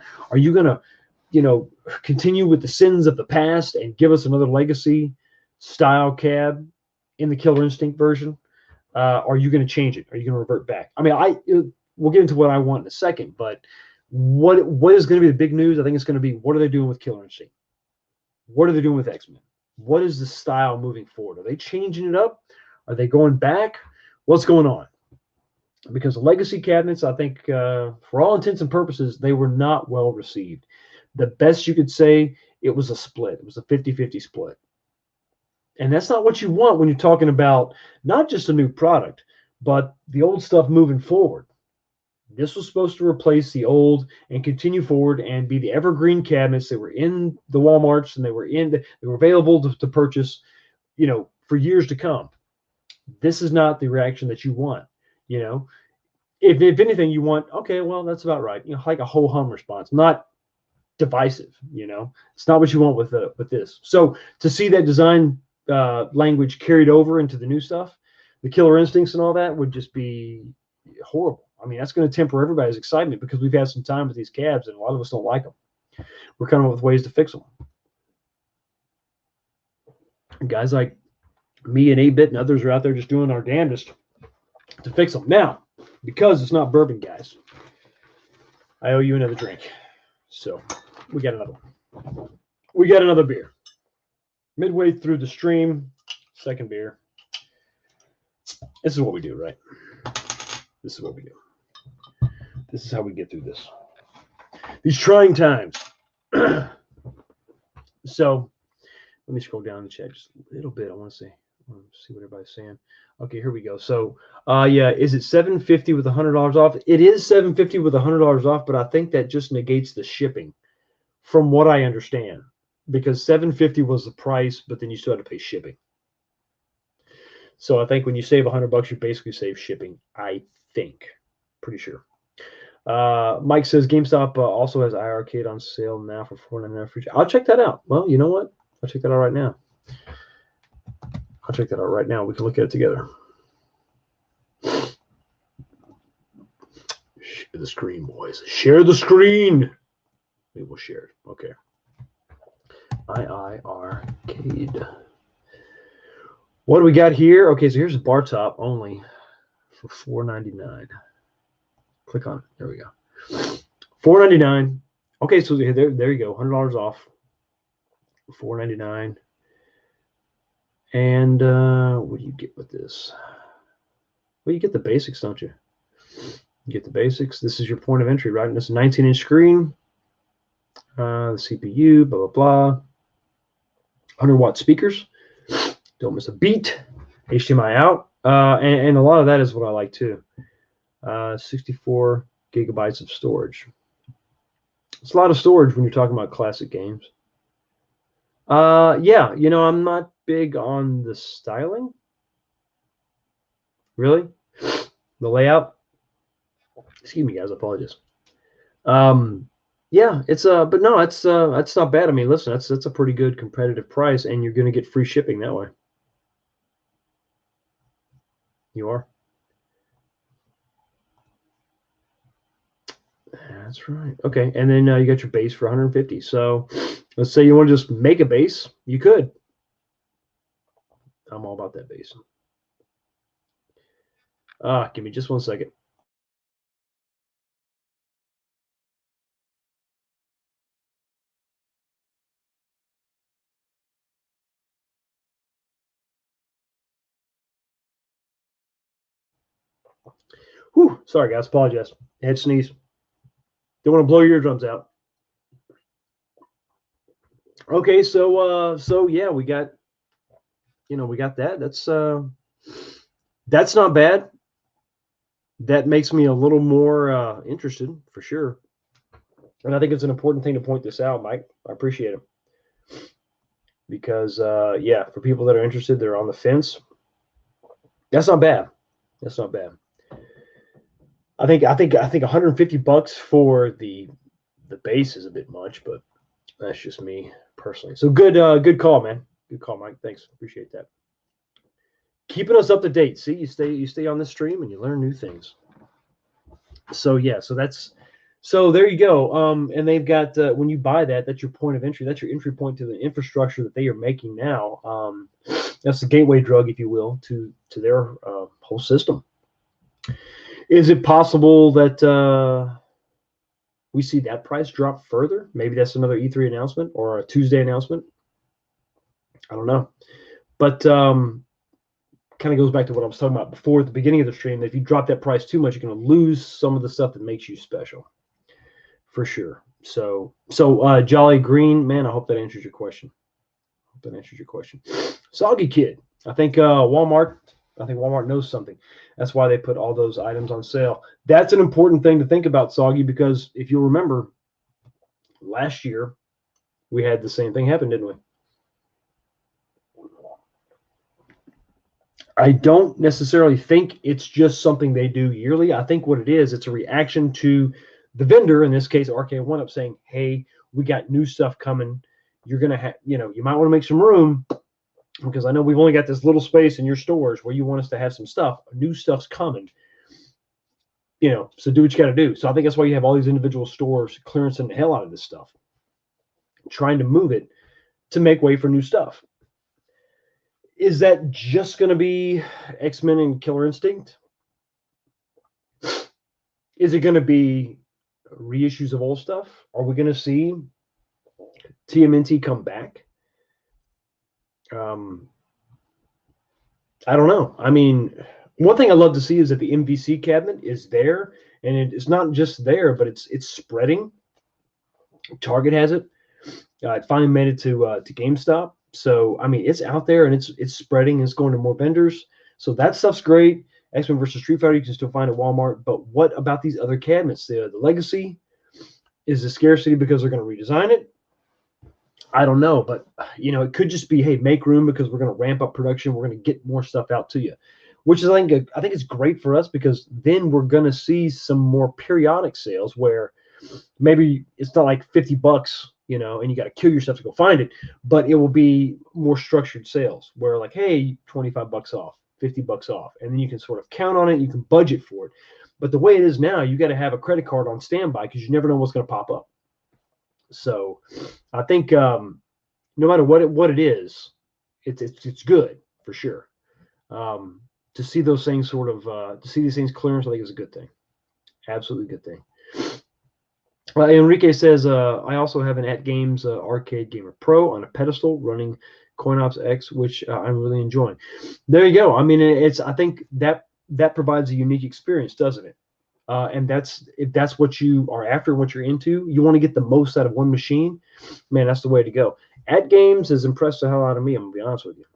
you know, continue with the sins of the past and give us another legacy style cab in the Killer Instinct version? Are you going to change it? Are you going to revert back? I mean, we'll get into what I want in a second, but what is going to be the big news? I think it's going to be what are they doing with Killer Instinct? What are they doing with X-Men? What is the style moving forward? Are they changing it up? Are they going back? What's going on? Because the legacy cabinets, I think, for all intents and purposes, they were not well received. The best you could say, it was a split. It was a 50-50 split. And that's not what you want when you're talking about not just a new product, but the old stuff moving forward. This was supposed to replace the old and continue forward and be the evergreen cabinets that were in the Walmarts and they were available to purchase, you know, for years to come. This is not the reaction that you want. You know, if anything, you want, okay, well, that's about right. You know, like a ho-hum response, not divisive. You know, it's not what you want with this. So to see that design language carried over into the new stuff, the Killer Instincts and all that would just be horrible. I mean, that's going to temper everybody's excitement because we've had some time with these cabs and a lot of us don't like them. We're coming up with ways to fix them. And guys like me and 8-Bit and others are out there just doing our damnedest to fix them. Now, because it's not bourbon, guys, I owe you another drink. So we got another one. We got another beer. Midway through the stream, second beer. This is what we do, right? This is what we do. This is how we get through this. These trying times. So let me scroll down the chat just a little bit. I want to see what everybody's saying. Okay, here we go. So yeah, is it $750 with $100 off? It is $750 with $100 off, but I think that just negates the shipping from what I understand. Because $750 was the price, but then you still had to pay shipping. So I think when you save $100, you basically save shipping. I think, pretty sure. Mike says GameStop also has iArcade on sale now for $4.99 free. I'll check that out. Well, you know what? I'll check that out right now. I'll check that out right now. We can look at it together. Share the screen, boys. Share the screen. We will share it. Okay. iArcade. What do we got here? Okay, so here's a bar top only for $4.99. Click on it. There we go. $4.99. Okay, so there you go. $100 off. $4.99. And what do you get with this? Well, you get the basics, don't you? You get the basics. This is your point of entry, right? And it's a 19-inch screen. The CPU, blah, blah, blah. 100-watt speakers. Don't miss a beat. HDMI out. And a lot of that is what I like, too. 64 gigabytes of storage. It's a lot of storage when you're talking about classic games. Yeah, you know, I'm not big on the styling. Really? The layout? Excuse me, guys. I apologize. Yeah, it's but no, it's not bad. I mean, listen, that's a pretty good competitive price, and you're going to get free shipping that way. You are. That's right. Okay, and then you got your base for 150. So let's say you want to just make a base, you could. I'm all about that base. Give me just 1 second. Whew, sorry guys, apologize. Head sneeze. Don't want to blow your eardrums out. Okay, so yeah, we got, we got that. That's not bad. That makes me a little more interested for sure. And I think it's an important thing to point this out, Mike. I appreciate it. Because yeah, for people that are interested, they're on the fence. That's not bad. That's not bad. I think $150 for the base is a bit much, but that's just me personally. So good call, man. Good call, Mike. Thanks. Appreciate that. Keeping us up to date. See, you stay on this stream and you learn new things. So yeah, so there you go. And they've got when you buy that, that's your point of entry. That's your entry point to the infrastructure that they are making now. That's the gateway drug, if you will, to their whole system. Is it possible that we see that price drop further? Maybe that's another E3 announcement or a Tuesday announcement. I don't know. But kind of goes back to what I was talking about before at the beginning of the stream, that if you drop that price too much, you're going to lose some of the stuff that makes you special. For sure. So Jolly Green, man, I hope that answers your question. Soggy Kid. I think Walmart knows something. That's why they put all those items on sale. That's an important thing to think about, Soggy, because if you'll remember, last year we had the same thing happen, didn't we? I don't necessarily think it's just something they do yearly. I think what it is, it's a reaction to the vendor, in this case, Arcade1up, saying, hey, we got new stuff coming. You're going to have, you might want to make some room, because I know we've only got this little space in your stores where you want us to have some stuff. New stuff's coming. So do what you got to do. So I think that's why you have all these individual stores clearancing the hell out of this stuff, trying to move it to make way for new stuff. Is that just going to be X-Men and Killer Instinct? Is it going to be reissues of old stuff? Are we going to see TMNT come back? I don't know. I mean, one thing I love to see is that the MVC cabinet is there, and it's not just there, but it's spreading. Target has it. It finally made it to GameStop. So I mean, it's out there and it's spreading. It's going to more vendors. So that stuff's great. X-Men versus Street Fighter you can still find at Walmart. But what about these other cabinets? The Legacy, is the scarcity because they're going to redesign it? I don't know, but it could just be, hey, make room because we're going to ramp up production. We're going to get more stuff out to you, which is I think it's great for us because then we're going to see some more periodic sales where maybe it's not like $50, and you got to kill yourself to go find it, but it will be more structured sales where like, hey, $25 off, $50 off, and then you can sort of count on it. You can budget for it. But the way it is now, you got to have a credit card on standby because you never know what's going to pop up. So I think no matter what it is, it's good for sure. To see those things to see these things clearance, I think is a good thing. Absolutely good thing. Enrique says, I also have an @Games Arcade Gamer Pro on a pedestal running CoinOps X, which I'm really enjoying. There you go. I mean, I think that provides a unique experience, doesn't it? And if that's what you are after, what you're into, you want to get the most out of one machine, man, that's the way to go. @Games has impressed the hell out of me, I'm going to be honest with you.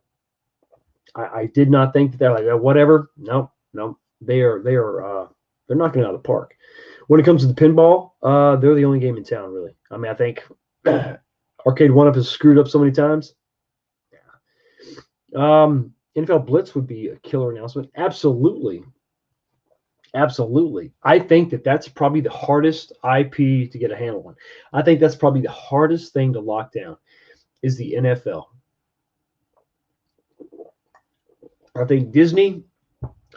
I did not think that they're like, whatever. No, they're knocking it out of the park. When it comes to the pinball, they're the only game in town, really. I mean, I think Arcade1up has screwed up so many times. Yeah. NFL Blitz would be a killer announcement. Absolutely. I think that's probably the hardest IP to get a handle on. I think that's probably the hardest thing to lock down is the NFL. I think Disney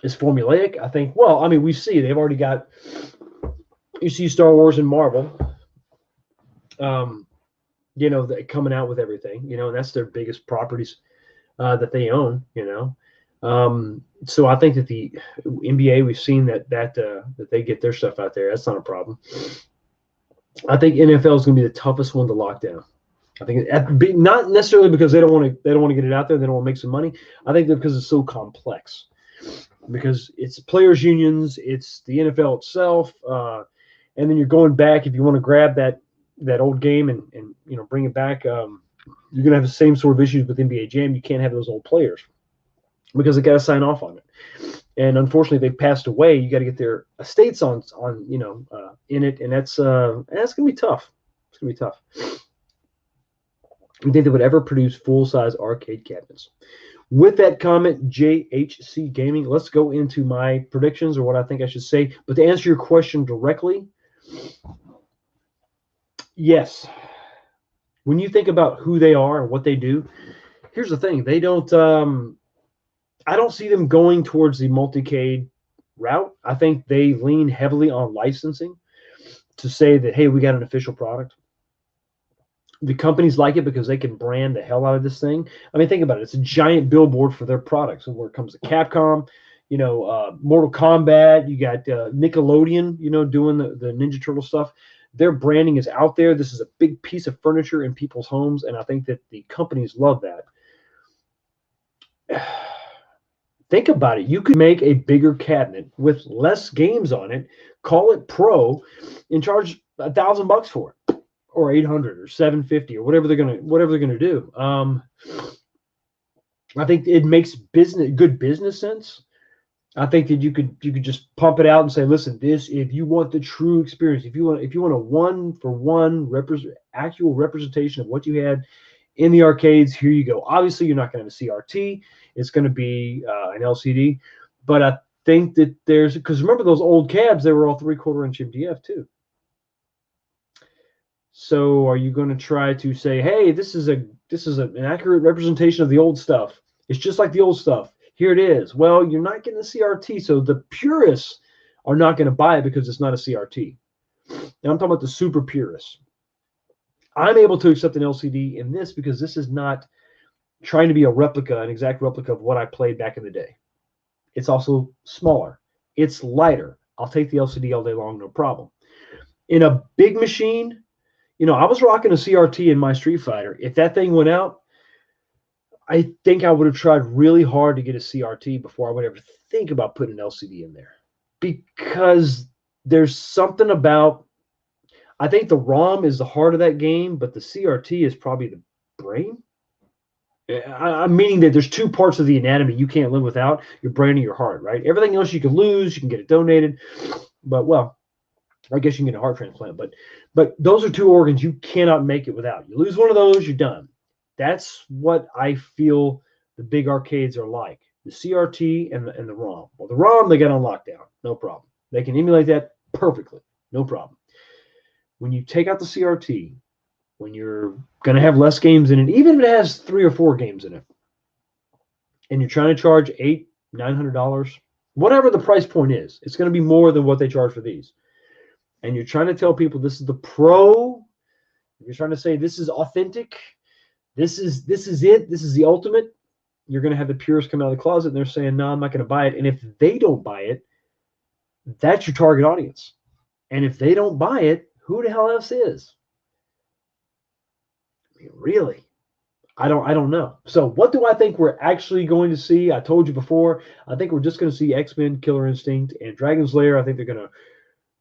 is formulaic. I think, we see they've already got, you see Star Wars and Marvel, coming out with everything, and that's their biggest properties that they own, So I think that the NBA, we've seen that they get their stuff out there. That's not a problem. I think NFL is going to be the toughest one to lock down. I think not necessarily because they don't want to get it out there. They don't want to make some money. I think that because it's so complex, because it's players unions, it's the NFL itself, and then you're going back if you want to grab that old game and bring it back. You're going to have the same sort of issues with NBA Jam. You can't have those old players because they got to sign off on it. And unfortunately, they've passed away. You got to get their estates on in it, and that's going to be tough. It's going to be tough. I think they would ever produce full-size arcade cabinets. With that comment, JHC Gaming, let's go into my predictions or what I think I should say. But to answer your question directly, yes. When you think about who they are and what they do, here's the thing. They don't I don't see them going towards the multicade route. I think they lean heavily on licensing to say that, hey, we got an official product. The companies like it because they can brand the hell out of this thing. I mean, think about it. It's a giant billboard for their products. And where it comes to Capcom, Mortal Kombat, you got Nickelodeon, doing the Ninja Turtle stuff. Their branding is out there. This is a big piece of furniture in people's homes, and I think that the companies love that. Think about it. You could make a bigger cabinet with less games on it, call it Pro, and charge $1,000 for it, or $800 or $750 or whatever they're gonna do. I think it makes good business sense. I think that you could just pump it out and say, listen, if you want the true experience, if you want a one-for-one actual representation of what you had in the arcades, here you go. Obviously, you're not going to have a CRT. It's going to be an LCD. But I think that because remember those old cabs, they were all 3/4-inch MDF too. So are you going to try to say, hey, this is an accurate representation of the old stuff? It's just like the old stuff. Here it is. Well, you're not getting a CRT, so the purists are not going to buy it because it's not a CRT. Now I'm talking about the super purists. I'm able to accept an LCD in this because this is not trying to be an exact replica of what I played back in the day. It's also smaller. It's lighter. I'll take the LCD all day long, no problem. In a big machine, I was rocking a CRT in my Street Fighter. If that thing went out, I think I would have tried really hard to get a CRT before I would ever think about putting an LCD in there. Because there's something about, I think the ROM is the heart of that game, but the CRT is probably the brain. I'm meaning that there's two parts of the anatomy you can't live without, your brain and your heart, right? Everything else you can lose, you can get it donated. But, I guess you can get a heart transplant, but those are two organs you cannot make it without. You lose one of those, you're done. That's what I feel the big arcades are like. The CRT and the ROM. Well, the ROM they got on lockdown, no problem. They can emulate that perfectly, no problem. When you take out the CRT, when you're going to have less games in it, even if it has 3 or 4 games in it, and you're trying to charge $800-900, whatever the price point is, it's going to be more than what they charge for these. And you're trying to tell people this is the pro, you're trying to say this is authentic, this is it, this is the ultimate, you're going to have the purists come out of the closet and they're saying, no, I'm not going to buy it. And if they don't buy it, that's your target audience. And if they don't buy it, who the hell else is? I mean, really? I don't know. So what do I think we're actually going to see? I told you before, I think we're just going to see X-Men, Killer Instinct, and Dragon's Lair. I think they're going to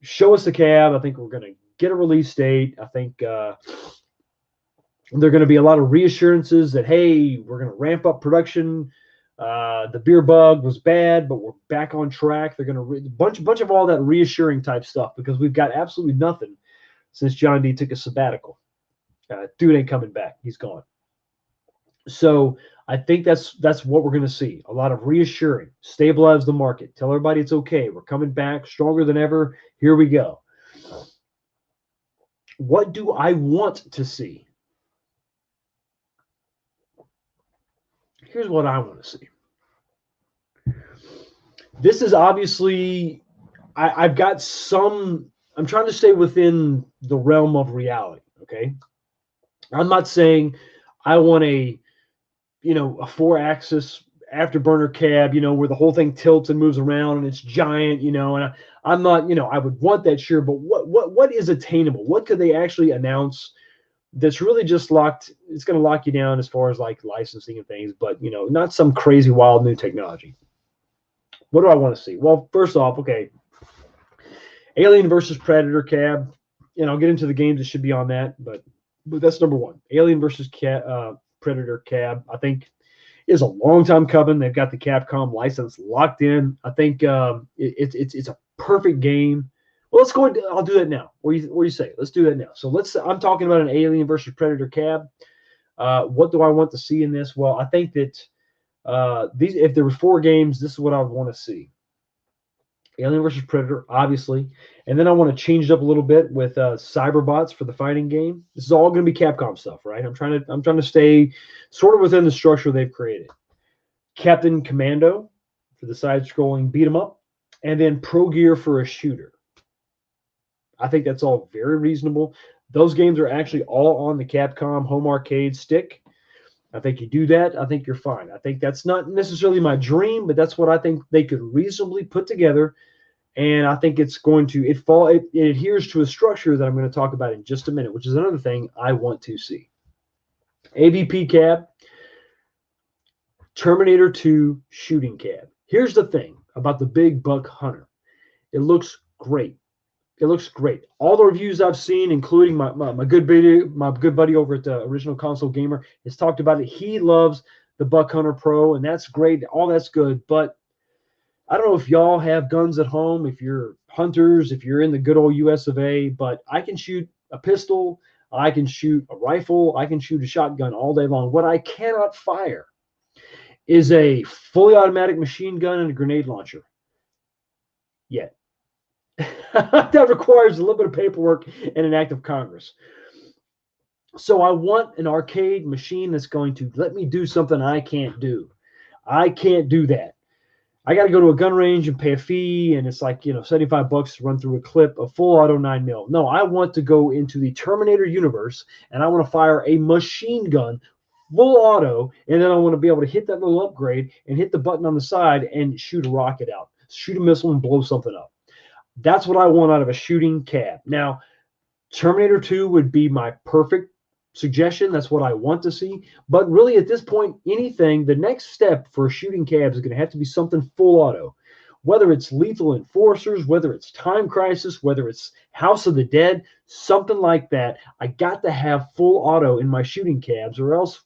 show us the cab. I think we're going to get a release date. I think there are going to be a lot of reassurances that, hey, we're going to ramp up production. The beer bug was bad, but we're back on track. They're going to bunch of all that reassuring type stuff, because we've got absolutely nothing since John D took a sabbatical. Dude ain't coming back. He's gone. So I think that's what we're going to see. A lot of reassuring, stabilize the market, tell everybody it's okay. We're coming back stronger than ever. Here we go. What do I want to see? Here's what I want to see. This is obviously, I've got some, I'm trying to stay within the realm of reality, okay? I'm not saying I want a 4-axis afterburner cab, where the whole thing tilts and moves around and it's giant, and I'm not, I would want that, sure, but what is attainable? What could they actually announce that's really just locked? It's going to lock you down as far as like licensing and things, but not some crazy wild new technology. What do I want to see? Well, first off, okay, Alien versus Predator cab, I'll get into the games that should be on that, but that's number one. Alien versus Predator cab, I think, is a long time coming. They've got the Capcom license locked in. I think it's a perfect game. Well, let's go. I'll do that now. What do you say? Let's do that now. So I'm talking about an Alien versus Predator cab. What do I want to see in this? Well, I think that if there were 4 games, this is what I would want to see. Alien versus Predator, obviously. And then I want to change it up a little bit with Cyberbots for the fighting game. This is all going to be Capcom stuff, right? I'm trying to stay sort of within the structure they've created. Captain Commando for the side-scrolling beat 'em up, and then Pro Gear for a shooter. I think that's all very reasonable. Those games are actually all on the Capcom home arcade stick. I think you do that, I think you're fine. I think that's not necessarily my dream, but that's what I think they could reasonably put together. And I think it's going to it adheres to a structure that I'm going to talk about in just a minute, which is another thing I want to see. AVP cab, Terminator 2 shooting cab. Here's the thing about the Big Buck Hunter. It looks great. It looks great. All the reviews I've seen, including my good buddy over at the Original Console Gamer, has talked about it. He loves the Buck Hunter Pro, and that's great. All that's good. But I don't know if y'all have guns at home, if you're hunters, if you're in the good old US of A, but I can shoot a pistol, I can shoot a rifle, I can shoot a shotgun all day long. What I cannot fire is a fully automatic machine gun and a grenade launcher. Yet. That requires a little bit of paperwork and an act of Congress. So I want an arcade machine that's going to let me do something I can't do. I can't do that. I got to go to a gun range and pay a fee, and it's like, $75 to run through a clip of full auto 9mm. No, I want to go into the Terminator universe, and I want to fire a machine gun, full auto, and then I want to be able to hit that little upgrade and hit the button on the side and shoot a rocket out, shoot a missile and blow something up. That's what I want out of a shooting cab. Now, Terminator 2 would be my perfect suggestion. That's what I want to see. But really, at this point, the next step for a shooting cab is going to have to be something full auto. Whether it's Lethal Enforcers, whether it's Time Crisis, whether it's House of the Dead, something like that. I got to have full auto in my shooting cabs, or else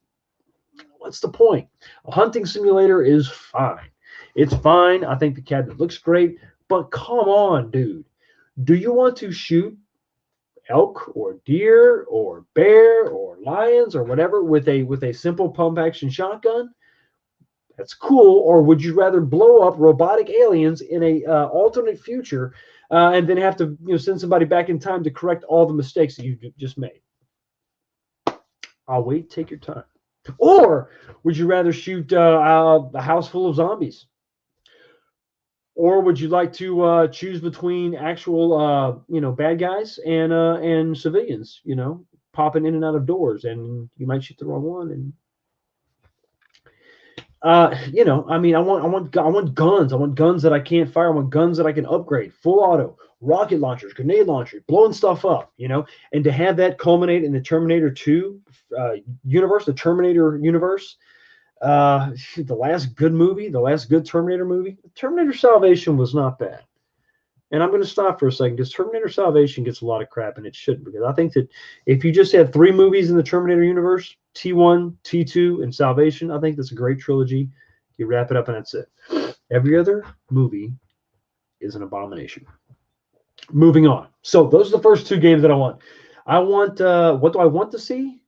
what's the point? A hunting simulator is fine. It's fine. I think the cabinet looks great. But come on, dude. Do you want to shoot elk or deer or bear or lions or whatever with a simple pump action shotgun? That's cool. Or would you rather blow up robotic aliens in a alternate future and then have to send somebody back in time to correct all the mistakes that you just made? I'll wait. Take your time. Or would you rather shoot a house full of zombies? Or would you like to choose between actual bad guys and civilians? Popping in and out of doors, and you might shoot the wrong one. And I want guns. I want guns that I can't fire. I want guns that I can upgrade, full auto, rocket launchers, grenade launchers, blowing stuff up. And to have that culminate in the Terminator 2 universe, the Terminator universe. The last good movie, the last good Terminator movie, Terminator Salvation was not bad. And I'm going to stop for a second because Terminator Salvation gets a lot of crap, and it shouldn't, because I think that if you just had 3 movies in the Terminator universe, T1, T2, and Salvation, I think that's a great trilogy. You wrap it up and that's it. Every other movie is an abomination. Moving on. So those are the first 2 games that I want. I want, what do I want to see?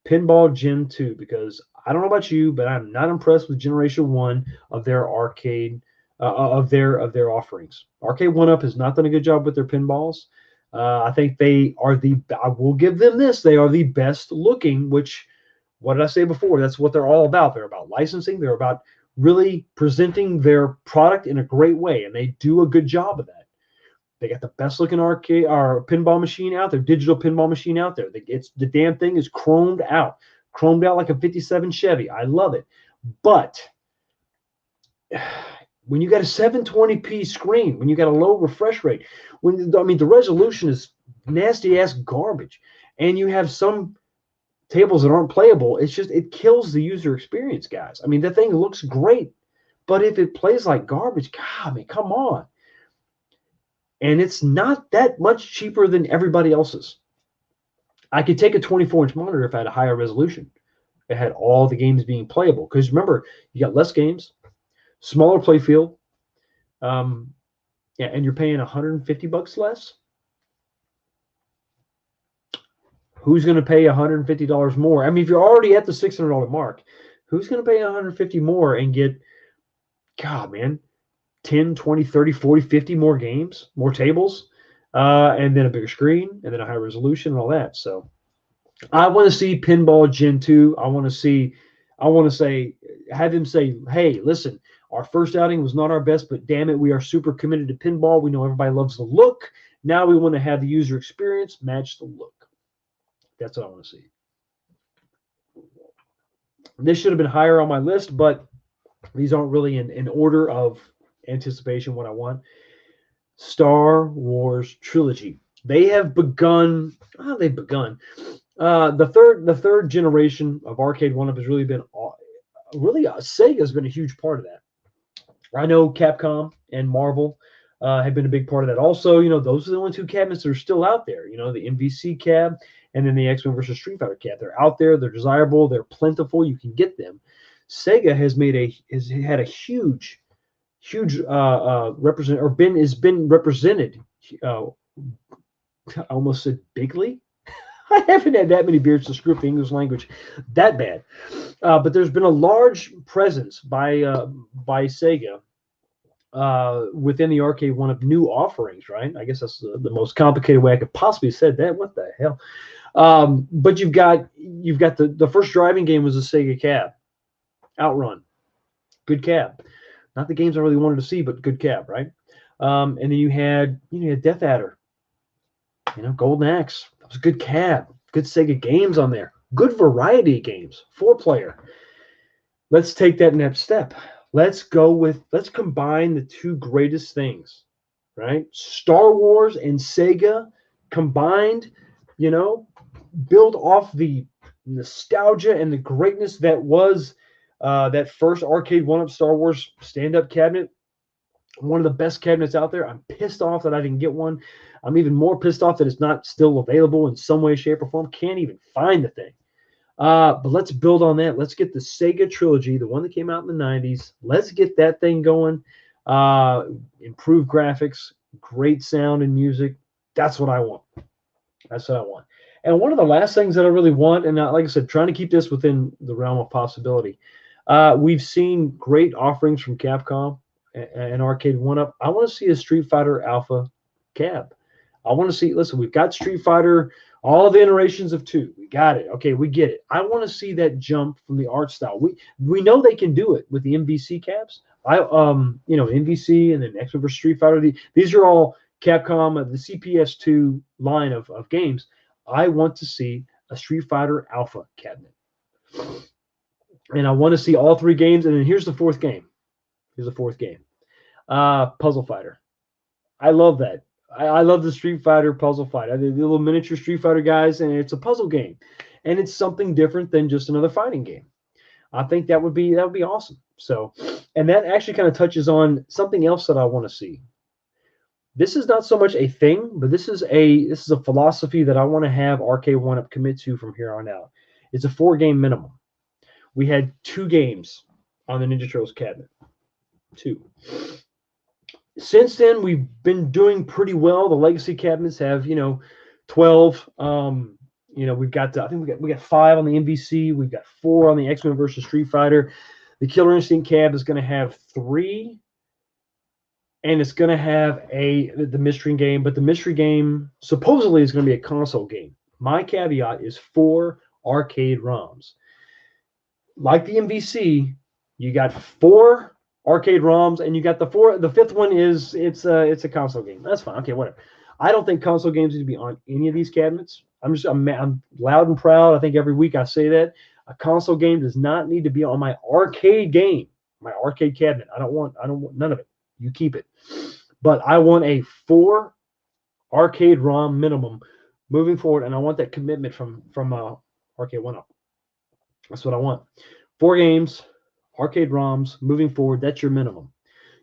Pinball Gen 2, because I don't know about you, but I'm not impressed with Generation 1 of their arcade, of their offerings. Arcade1up has not done a good job with their pinballs. I think they are I will give them this, they are the best looking, which, what did I say before? That's what they're all about. They're about licensing. They're about really presenting their product in a great way, and they do a good job of that. They got the best looking arcade or pinball machine out there, digital pinball machine out there. The damn thing is chromed out like a 57 Chevy. I love it. But when you got a 720p screen, when you got a low refresh rate, the resolution is nasty ass garbage, and you have some tables that aren't playable, it kills the user experience, guys. The thing looks great, but if it plays like garbage, God, come on. And it's not that much cheaper than everybody else's. I could take a 24-inch monitor if I had a higher resolution. It had all the games being playable. Because remember, you got less games, smaller play field, and you're paying $150 less. Who's going to pay $150 more? If you're already at the $600 mark, who's going to pay $150 more and get, God, man, 10, 20, 30, 40, 50 more games, more tables, and then a bigger screen, and then a higher resolution and all that. So I want to see Pinball Gen 2. I want to have him say, hey, listen, our first outing was not our best, but damn it, we are super committed to pinball. We know everybody loves the look. Now we want to have the user experience match the look. That's what I want to see. This should have been higher on my list, but these aren't really in order of anticipation what I want. Star Wars trilogy. They have begun. The third generation of Arcade1up has really been Sega's been a huge part of that. I know Capcom and Marvel have been a big part of that. Also, those are the only 2 cabinets that are still out there. The MVC cab and then the X-Men versus Street Fighter cab. They're out there. They're desirable. They're plentiful. You can get them. Sega has had a huge represented. I almost said bigly. I haven't had that many beers to screw up the English language that bad. But there's been a large presence by Sega within the Arcade1up new offerings, right? I guess that's the most complicated way I could possibly have said that. What the hell? But you've got the first driving game was a Sega cab, Outrun, good cab. Not the games I really wanted to see, but good cab, right? And then you had Death Adder, Golden Axe. That was a good cab. Good Sega games on there. Good variety of games. 4-player. Let's take that next step. Let's combine the 2 greatest things, right? Star Wars and Sega combined, build off the nostalgia and the greatness that was that first Arcade1up Star Wars stand-up cabinet. One of the best cabinets out there. I'm pissed off that I didn't get one. I'm even more pissed off that it's not still available in some way, shape, or form. Can't even find the thing. But let's build on that. Let's get the Sega trilogy, the one that came out in the 90s. Let's get that thing going. Improve graphics, great sound and music. That's what I want. That's what I want. And one of the last things that I really want, and like I said, trying to keep this within the realm of possibility, we've seen great offerings from Capcom and Arcade1up. I want to see a Street Fighter Alpha cab. I want to see, listen, we've got Street Fighter, all the iterations of 2. We got it. Okay, we get it. I want to see that jump from the art style. We know they can do it with the MVC cabs. MVC and then X-Men vs. Street Fighter. These are all Capcom, the CPS2 line of games. I want to see a Street Fighter Alpha cabinet. And I want to see all 3 games. And then here's the 4th game. Puzzle Fighter. I love that. I love the Street Fighter Puzzle Fighter. The little miniature Street Fighter guys, and it's a puzzle game. And it's something different than just another fighting game. I think that would be awesome. So, and that actually kind of touches on something else that I want to see. This is not so much a thing, but this is a philosophy that I want to have Arcade1up commit to from here on out. It's a 4-game minimum. We had 2 games on the Ninja Turtles cabinet. 2. Since then, we've been doing pretty well. The legacy cabinets have, 12. We've got I think we got 5 on the MVC. We've got 4 on the X-Men versus Street Fighter. The Killer Instinct cab is going to have 3. And it's going to have the mystery game, but the mystery game supposedly is going to be a console game. My caveat is 4 arcade ROMs. Like the MVC, you got 4 arcade ROMs, and you got the 5th one is it's a console game. That's fine. Okay, whatever. I don't think console games need to be on any of these cabinets. I'm loud and proud. I think every week I say that. A console game does not need to be on my arcade game, my arcade cabinet. I don't want none of it. You keep it. But I want a 4 arcade ROM minimum moving forward, and I want that commitment from Arcade1up. That's what I want. 4 games, arcade ROMs moving forward. That's your minimum.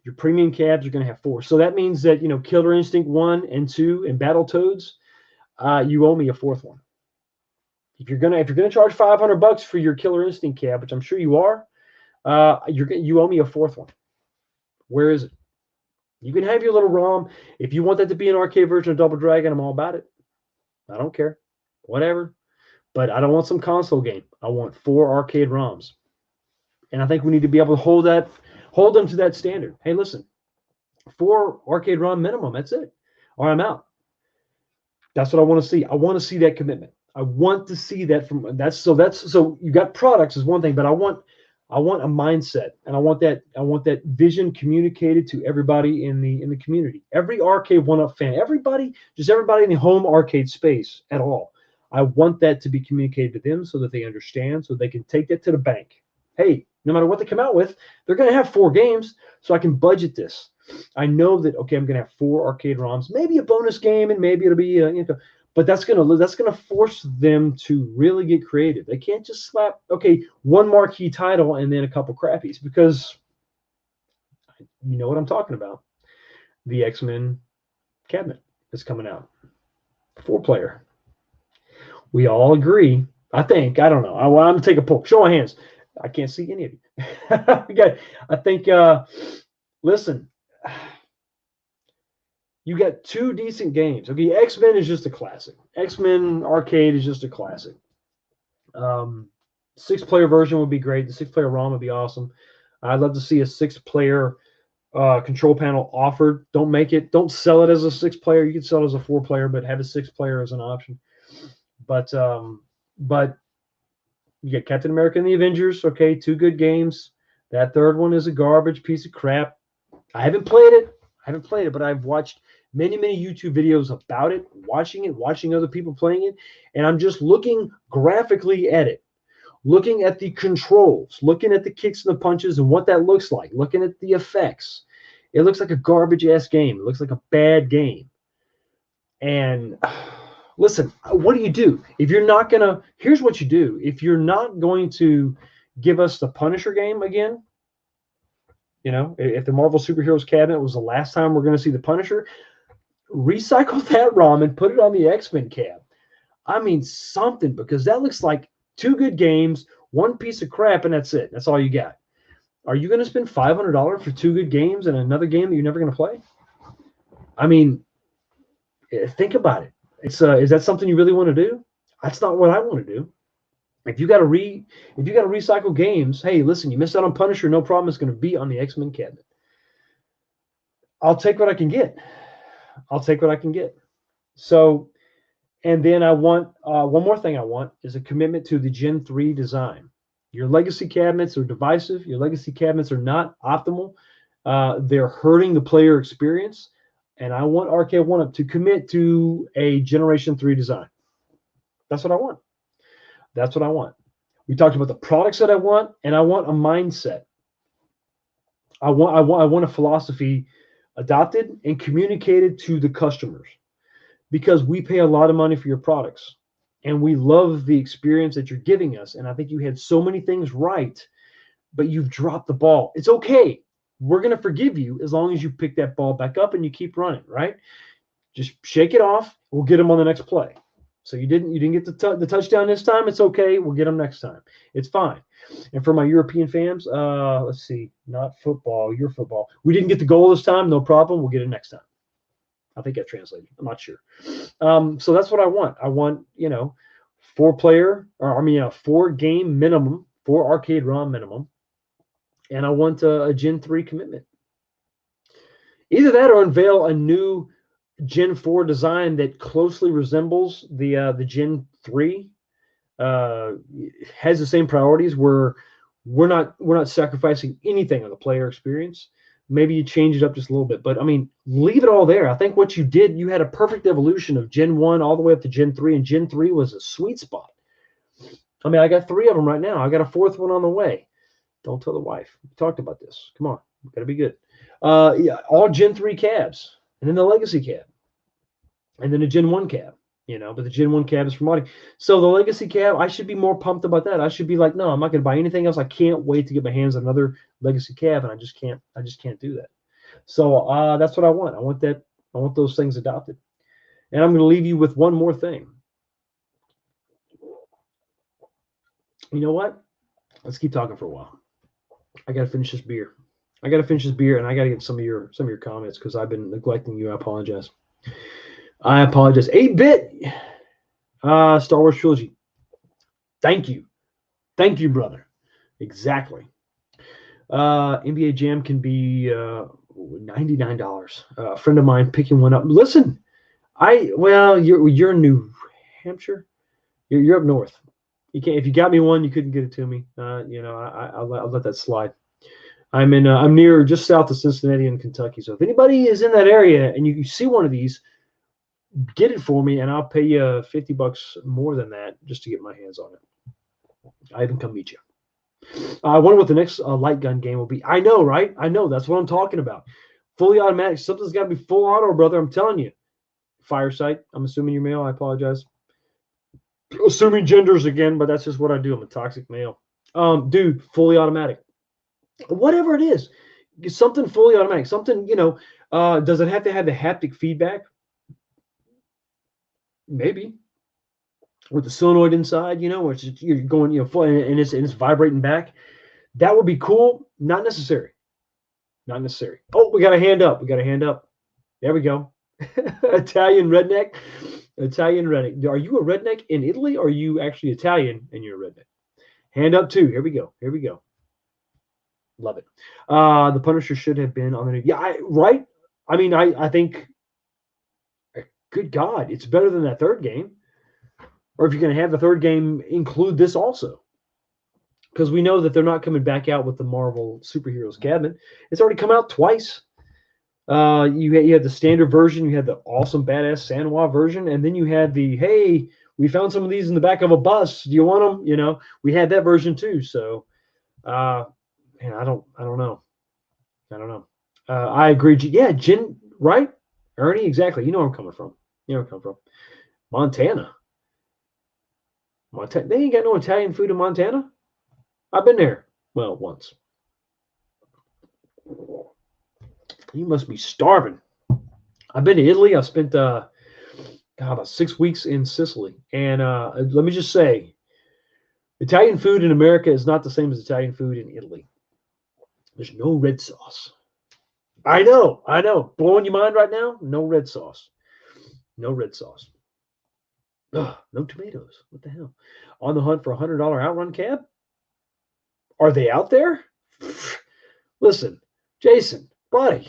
Your premium cabs are going to have 4. So that means that Killer Instinct 1 and 2 and Battletoads, you owe me a 4th one. If you're gonna charge $500 for your Killer Instinct cab, which I'm sure you are, you owe me a 4th one. Where is it? You can have your little ROM. If you want that to be an arcade version of Double Dragon, I'm all about it. I don't care. Whatever. But I don't want some console game. I want 4 arcade ROMs. And I think we need to be able to hold them to that standard. Hey, listen, 4 arcade ROM minimum. That's it. Or I'm out. That's what I want to see. I want to see that commitment. I want to see that so you got products is one thing, but I want a mindset, and I want that vision communicated to everybody in the community. Every Arcade1up fan, everybody in the home arcade space at all. I want that to be communicated to them so that they understand, so they can take that to the bank. Hey, no matter what they come out with, they're going to have 4 games, so I can budget this. I know that, okay, I'm going to have 4 arcade ROMs, maybe a bonus game, and maybe it'll be but that's gonna force them to really get creative. They can't just slap, okay, 1 marquee title and then a couple crappies, because you know what I'm talking about. The X-Men cabinet is coming out. 4-player. We all agree. I think. I don't know. I'm gonna take a poll. Show of hands. I can't see any of you. I think. Listen. You got 2 decent games. Okay, X-Men is just a classic. X-Men Arcade is just a classic. 6-player version would be great. The 6-player ROM would be awesome. I'd love to see a 6-player control panel offered. Don't sell it as a 6-player. You can sell it as a 4-player, but have a 6-player as an option. But you get Captain America and the Avengers. Okay, 2 good games. That 3rd one is a garbage piece of crap. I haven't played it, but I've watched many YouTube videos about it, watching other people playing it, and I'm just looking graphically at it, looking at the controls, looking at the kicks and the punches and what that looks like, looking at the effects. It looks like a garbage-ass game. It looks like a bad game. And listen, what do? If you're not going to – here's what you do. If you're not going to give us the Punisher game again, if the Marvel Superheroes cabinet was the last time we're going to see the Punisher, recycle that ROM and put it on the X-Men cab. I mean, something, because that looks like 2 good games, 1 piece of crap, and that's it. That's all you got. Are you going to spend $500 for 2 good games and another game that you're never going to play? I mean, think about it. Is that something you really want to do? That's not what I want to do. If you got to recycle games, hey, listen, you missed out on Punisher, no problem. It's going to be on the X-Men cabinet. I'll take what I can get. I'll take what I can get. So, and then I want one more thing. I want is a commitment to the Gen 3 design. Your legacy cabinets are divisive. Your legacy cabinets are not optimal. They're hurting the player experience. And I want Arcade1up to commit to a Generation 3 design. That's what I want. That's what I want. We talked about the products that I want, and I want a mindset. I want a philosophy adopted and communicated to the customers, because we pay a lot of money for your products and we love the experience that you're giving us. And I think you had so many things right, but you've dropped the ball. It's okay. We're going to forgive you as long as you pick that ball back up and you keep running, right? Just shake it off. We'll get them on the next play. So you didn't get the touchdown this time. It's okay. We'll get them next time. It's fine. And for my European fans, let's see, not football, your football. We didn't get the goal this time. No problem. We'll get it next time. I think that translated. I'm not sure. So that's what I want. I want, 4 game minimum, 4 arcade ROM minimum. And I want a Gen 3 commitment. Either that or unveil a new Gen 4 design that closely resembles the Gen 3, has the same priorities, where we're not sacrificing anything on the player experience. Maybe you change it up just a little bit, but I mean, leave it all there. I think what you did, you had a perfect evolution of Gen 1 all the way up to Gen 3, and Gen 3 was a sweet spot. I mean, I got 3 of them right now. I got a 4th one on the way. Don't tell the wife. We talked about this. Come on, we gotta be good. Yeah, all Gen 3 cabs, and then the legacy cab, and then a Gen 1 cab. But the Gen 1 cab is for modding. So the legacy cab, I should be more pumped about that. I should be like, no, I'm not going to buy anything else. I can't wait to get my hands on another legacy cab, and I just can't do that. So that's what I want. I want that. I want those things adopted. And I'm going to leave you with one more thing. You know what? Let's keep talking for a while. I got to finish this beer. And I got to get some of your comments, because I've been neglecting you. I apologize. 8-bit Star Wars trilogy. Thank you, brother. Exactly. NBA Jam can be $99. A friend of mine picking one up. Listen, you're in New Hampshire. You're up north. You can't. If you got me one, you couldn't get it to me. I'll let that slide. I'm near just south of Cincinnati in Kentucky. So if anybody is in that area and you see one of these, get it for me, and I'll pay you $50 more than that just to get my hands on it. I even come meet you. I wonder what the next light gun game will be. I know, right? I know. That's what I'm talking about. Fully automatic. Something's got to be full auto, brother. I'm telling you. Firesight. I'm assuming you're male. I apologize. Assuming genders again, but that's just what I do. I'm a toxic male. Dude, fully automatic. Whatever it is, something fully automatic. Something, does it have to have the haptic feedback? Maybe. With the solenoid inside, where you're going, full, and it's vibrating back. That would be cool. Not necessary. Oh, we got a hand up. There we go. Italian redneck. Are you a redneck in Italy, or are you actually Italian and you're a redneck? Hand up too. Here we go. Love it. The Punisher should have been on the new. Yeah, right. I mean, I think. Good God, it's better than that third game. Or if you're going to have the third game, include this also. Because we know that they're not coming back out with the Marvel Superheroes cabinet. It's already come out twice. You had the standard version. You had the awesome, badass Sanwa version. And then you had the, hey, we found some of these in the back of a bus. Do you want them? We had that version too. So, I don't know. I agree. Yeah, Jin, right? Ernie, exactly. You know where I'm coming from. Montana. They ain't got no Italian food in Montana. I've been there. Well, once. You must be starving. I've been to Italy. I spent about 6 weeks in Sicily. And let me just say, Italian food in America is not the same as Italian food in Italy. There's no red sauce. I know. Blowing your mind right now? No red sauce. No red sauce. Ugh, no tomatoes. What the hell? On the hunt for a $100 outrun cab? Are they out there? Listen, Jason, buddy,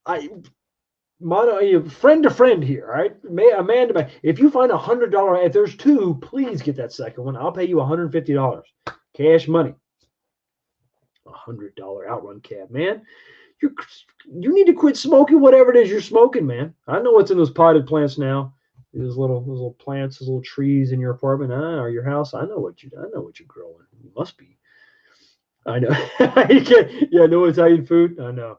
I friend to friend here, all right? A man to man. If you find $100, if there's two, please get that second one. I'll pay you $150, cash money. $100 outrun cab, man. You need to quit smoking whatever it is you're smoking, man. I know what's in those potted plants now. Those little plants, those little trees in your apartment or your house. I know what you're growing. You must be. I know. Yeah, no Italian food. I know.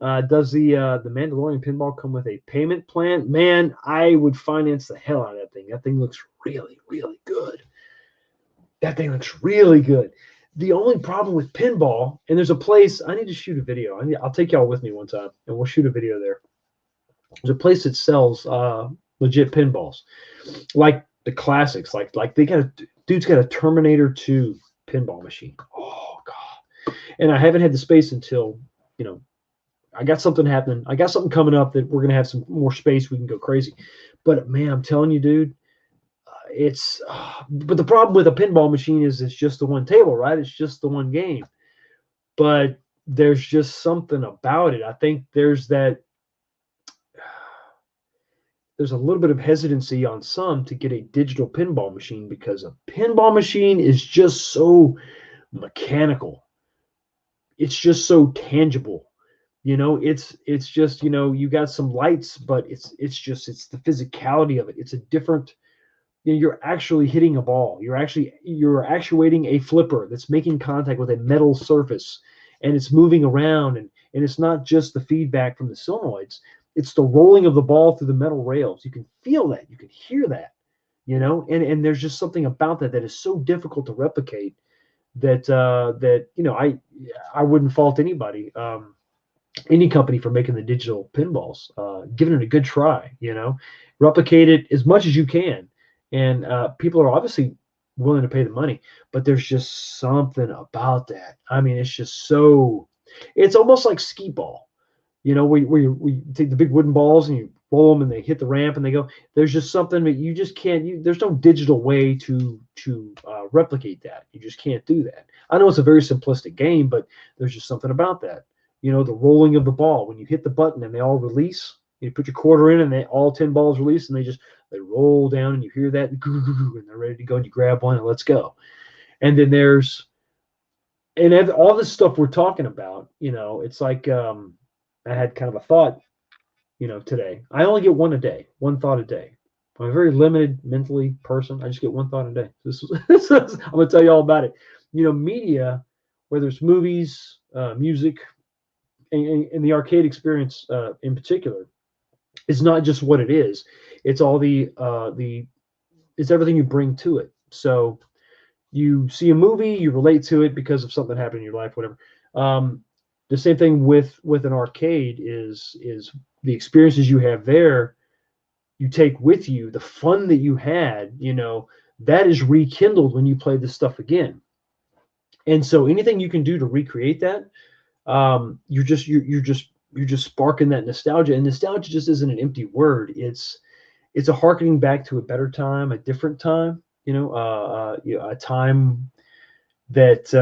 Does the Mandalorian pinball come with a payment plan? Man, I would finance the hell out of that thing. That thing looks really, really good. That thing looks really good. The only problem with pinball, and there's a place, I need to shoot a video. I'll take y'all with me one time, and we'll shoot a video there. There's a place that sells legit pinballs, like the classics. Like dude's got a Terminator 2 pinball machine. Oh God! And I haven't had the space until I got something happening. I got something coming up that we're gonna have some more space. We can go crazy. But man, I'm telling you, dude, but the problem with a pinball machine is it's just the one table, right? It's just the one game. But there's just something about it. I think there's a little bit of hesitancy on some to get a digital pinball machine because a pinball machine is just so mechanical. It's just so tangible. It's just, you got some lights, but it's the physicality of it. It's a different, you're actually hitting a ball. You're actuating a flipper that's making contact with a metal surface, and it's moving around, and it's not just the feedback from the solenoids. It's the rolling of the ball through the metal rails. You can feel that. You can hear that, and there's just something about that is so difficult to replicate that I wouldn't fault anybody, any company for making the digital pinballs, giving it a good try, replicate it as much as you can. And people are obviously willing to pay the money, but there's just something about that. I mean, it's almost like skee ball, where you take the big wooden balls and you roll them and they hit the ramp and they go. There's just something that you just can't. There's no digital way to replicate that. You just can't do that. I know it's a very simplistic game, but there's just something about that. The rolling of the ball when you hit the button and they all release. You put your quarter in and all 10 balls release and they roll down and you hear that and they're ready to go and you grab one and let's go. And then all this stuff we're talking about, it's like I had kind of a thought, today. I only get one thought a day. I'm a very limited mentally person. I just get one thought a day. I'm going to tell you all about it. Media, whether it's movies, music, and the arcade experience in particular, is not just what it is. It's all it's everything you bring to it. So you see a movie, you relate to it because of something happened in your life, whatever. The same thing with an arcade is the experiences you have there, you take with you, the fun that you had, that is rekindled when you play this stuff again. And so anything you can do to recreate that, you're just sparking that nostalgia. And nostalgia just isn't an empty word. It's a harkening back to a better time, a different time, a time that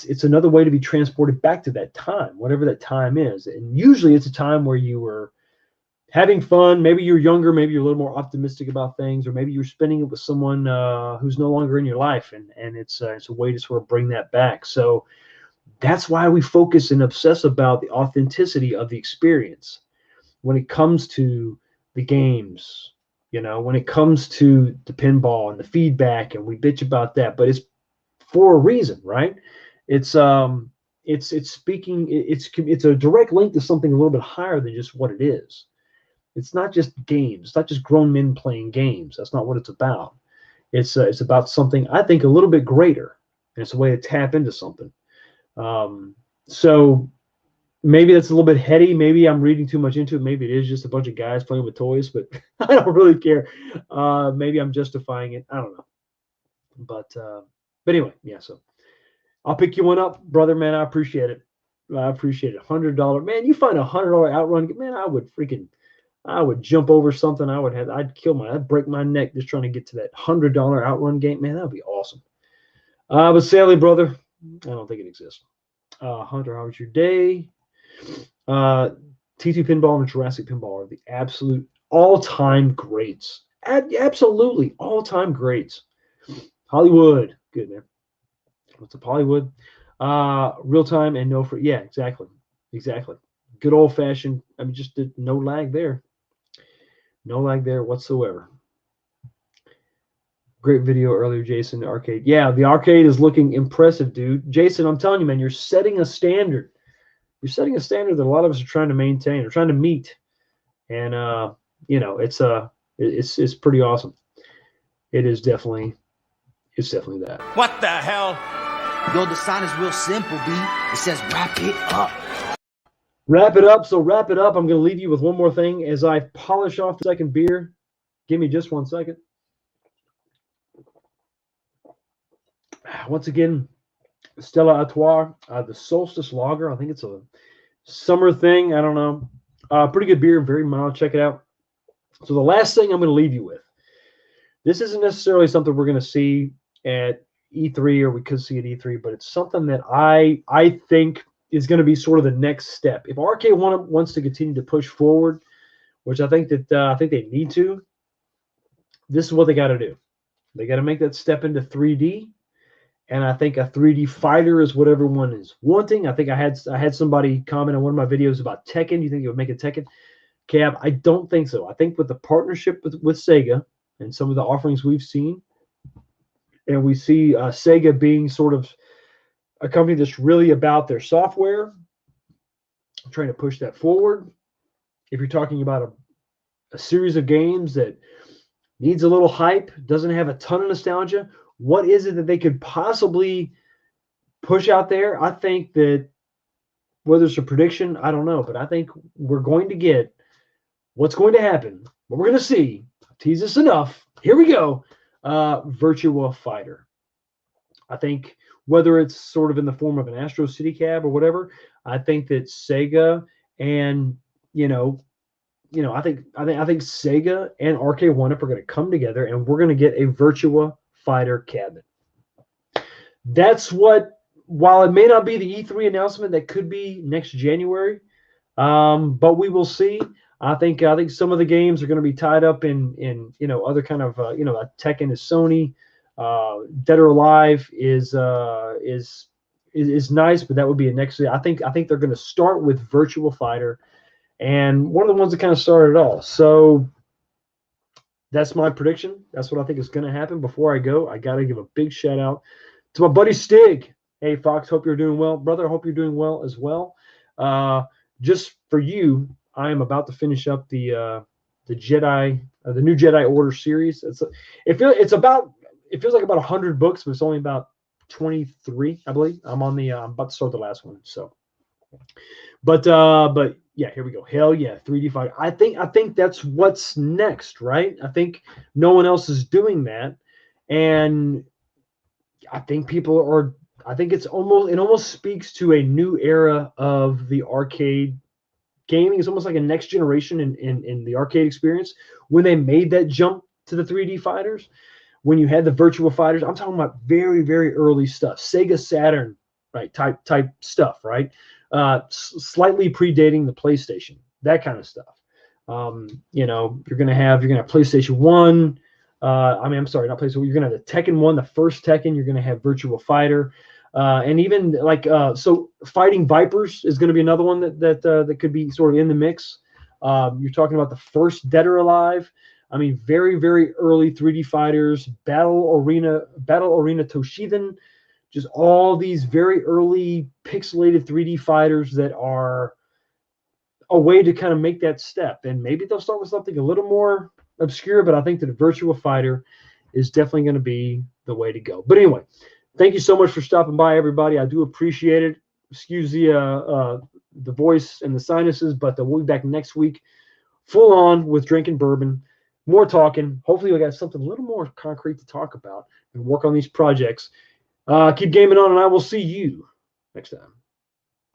it's another way to be transported back to that time, whatever that time is. And usually it's a time where you were having fun. Maybe you're younger, maybe you're a little more optimistic about things, or maybe you're spending it with someone who's no longer in your life, and it's a way to sort of bring that back. So that's why we focus and obsess about the authenticity of the experience when it comes to the games, when it comes to the pinball and the feedback, and we bitch about that, but it's for a reason, right? It's speaking, it's a direct link to something a little bit higher than just what it is. It's not just games. It's not just grown men playing games. That's not what it's about. It's about something, I think, a little bit greater. And it's a way to tap into something. So maybe that's a little bit heady. Maybe I'm reading too much into it. Maybe it is just a bunch of guys playing with toys, but I don't really care. Maybe I'm justifying it. I don't know. But anyway, yeah. So I'll pick you one up, brother, man. I appreciate it. I appreciate it. $100. Man, you find $100 outrun, man, I would jump over something. I'd break my neck just trying to get to that $100 outrun game. Man, that would be awesome. But sadly, brother, I don't think it exists. Hunter, how was your day? T2 Pinball and Jurassic Pinball are the absolute all-time greats. Absolutely all-time greats. Hollywood, good man. What's up, Hollywood? Real time and no free. Yeah, exactly. Good old-fashioned. I mean, just no lag there. No lag there whatsoever. Great video earlier, Jason. The arcade. Yeah, the arcade is looking impressive, dude. Jason, I'm telling you, man, you're setting a standard. You're setting a standard that a lot of us are trying to maintain or trying to meet. And it's pretty awesome. It's definitely that. What the hell? Yo, the sign is real simple, B. It says wrap it up. Wrap it up. So wrap it up. I'm going to leave you with one more thing as I polish off the second beer. Give me just 1 second. Once again, Stella Artois, the Solstice Lager. I think it's a summer thing. I don't know. Pretty good beer. Very mild. Check it out. So the last thing I'm going to leave you with. This isn't necessarily something we're going to see at E3 or we could see at E3, but it's something that I think is going to be sort of the next step. If Arcade1up wants to continue to push forward, which I think they need to, this is what they got to do. They got to make that step into 3D, and I think a 3D fighter is what everyone is wanting. I think I had somebody comment on one of my videos about Tekken. Do you think it would make a Tekken? Cab, I don't think so. I think with the partnership with Sega and some of the offerings we've seen, and we see Sega being sort of a company that's really about their software, trying to push that forward. If you're talking about a series of games that needs a little hype, doesn't have a ton of nostalgia, what is it that they could possibly push out there? I think that whether it's a prediction, I don't know, but I think we're going to get what's going to happen, what we're going to see. Tease this enough. Here we go. Virtua Fighter. I think whether it's sort of in the form of an Astro City Cab or whatever, I think that Sega and I think Sega and Arcade1up are going to come together and we're going to get a Virtua Fighter cabinet. That's what, while it may not be the E3 announcement, that could be next January, but we will see. I think some of the games are going to be tied up in other kind of Tekken is Sony, Dead or Alive is nice, but that would be a next. I think they're going to start with Virtua Fighter, and one of the ones that kind of started it all. So that's my prediction. That's what I think is going to happen. Before I go, I got to give a big shout out to my buddy Stig. Hey Fox, hope you're doing well, brother. Hope you're doing well as well. Just for you, I am about to finish up the new Jedi Order series. It feels like about 100 books, but it's only about 23, I believe. I'm about to start the last one. So, but yeah, here we go. Hell yeah, 3D Fighter. I think that's what's next, right? I think no one else is doing that, and I think it almost speaks to a new era of the arcade gaming. Is almost like a next generation in the arcade experience when they made that jump to the 3D fighters. When you had the Virtua Fighters, I'm talking about very, very early stuff, Sega Saturn, right? Type stuff, right? Slightly predating the PlayStation, that kind of stuff. You're gonna have PlayStation 1. I'm sorry, not PlayStation. You're gonna have the Tekken 1, the first Tekken. You're gonna have Virtua Fighter. And even so Fighting Vipers is going to be another one that could be sort of in the mix. You're talking about the first Dead or Alive. I mean, very, very early 3D fighters, Battle Arena Toshinden, just all these very early pixelated 3D fighters that are a way to kind of make that step. And maybe they'll start with something a little more obscure, but I think that Virtua Fighter is definitely going to be the way to go. But anyway, thank you so much for stopping by, everybody. I do appreciate it. Excuse the voice and the sinuses, but we'll be back next week, full on with drinking bourbon, more talking. Hopefully, we got something a little more concrete to talk about and work on these projects. Keep gaming on, and I will see you next time.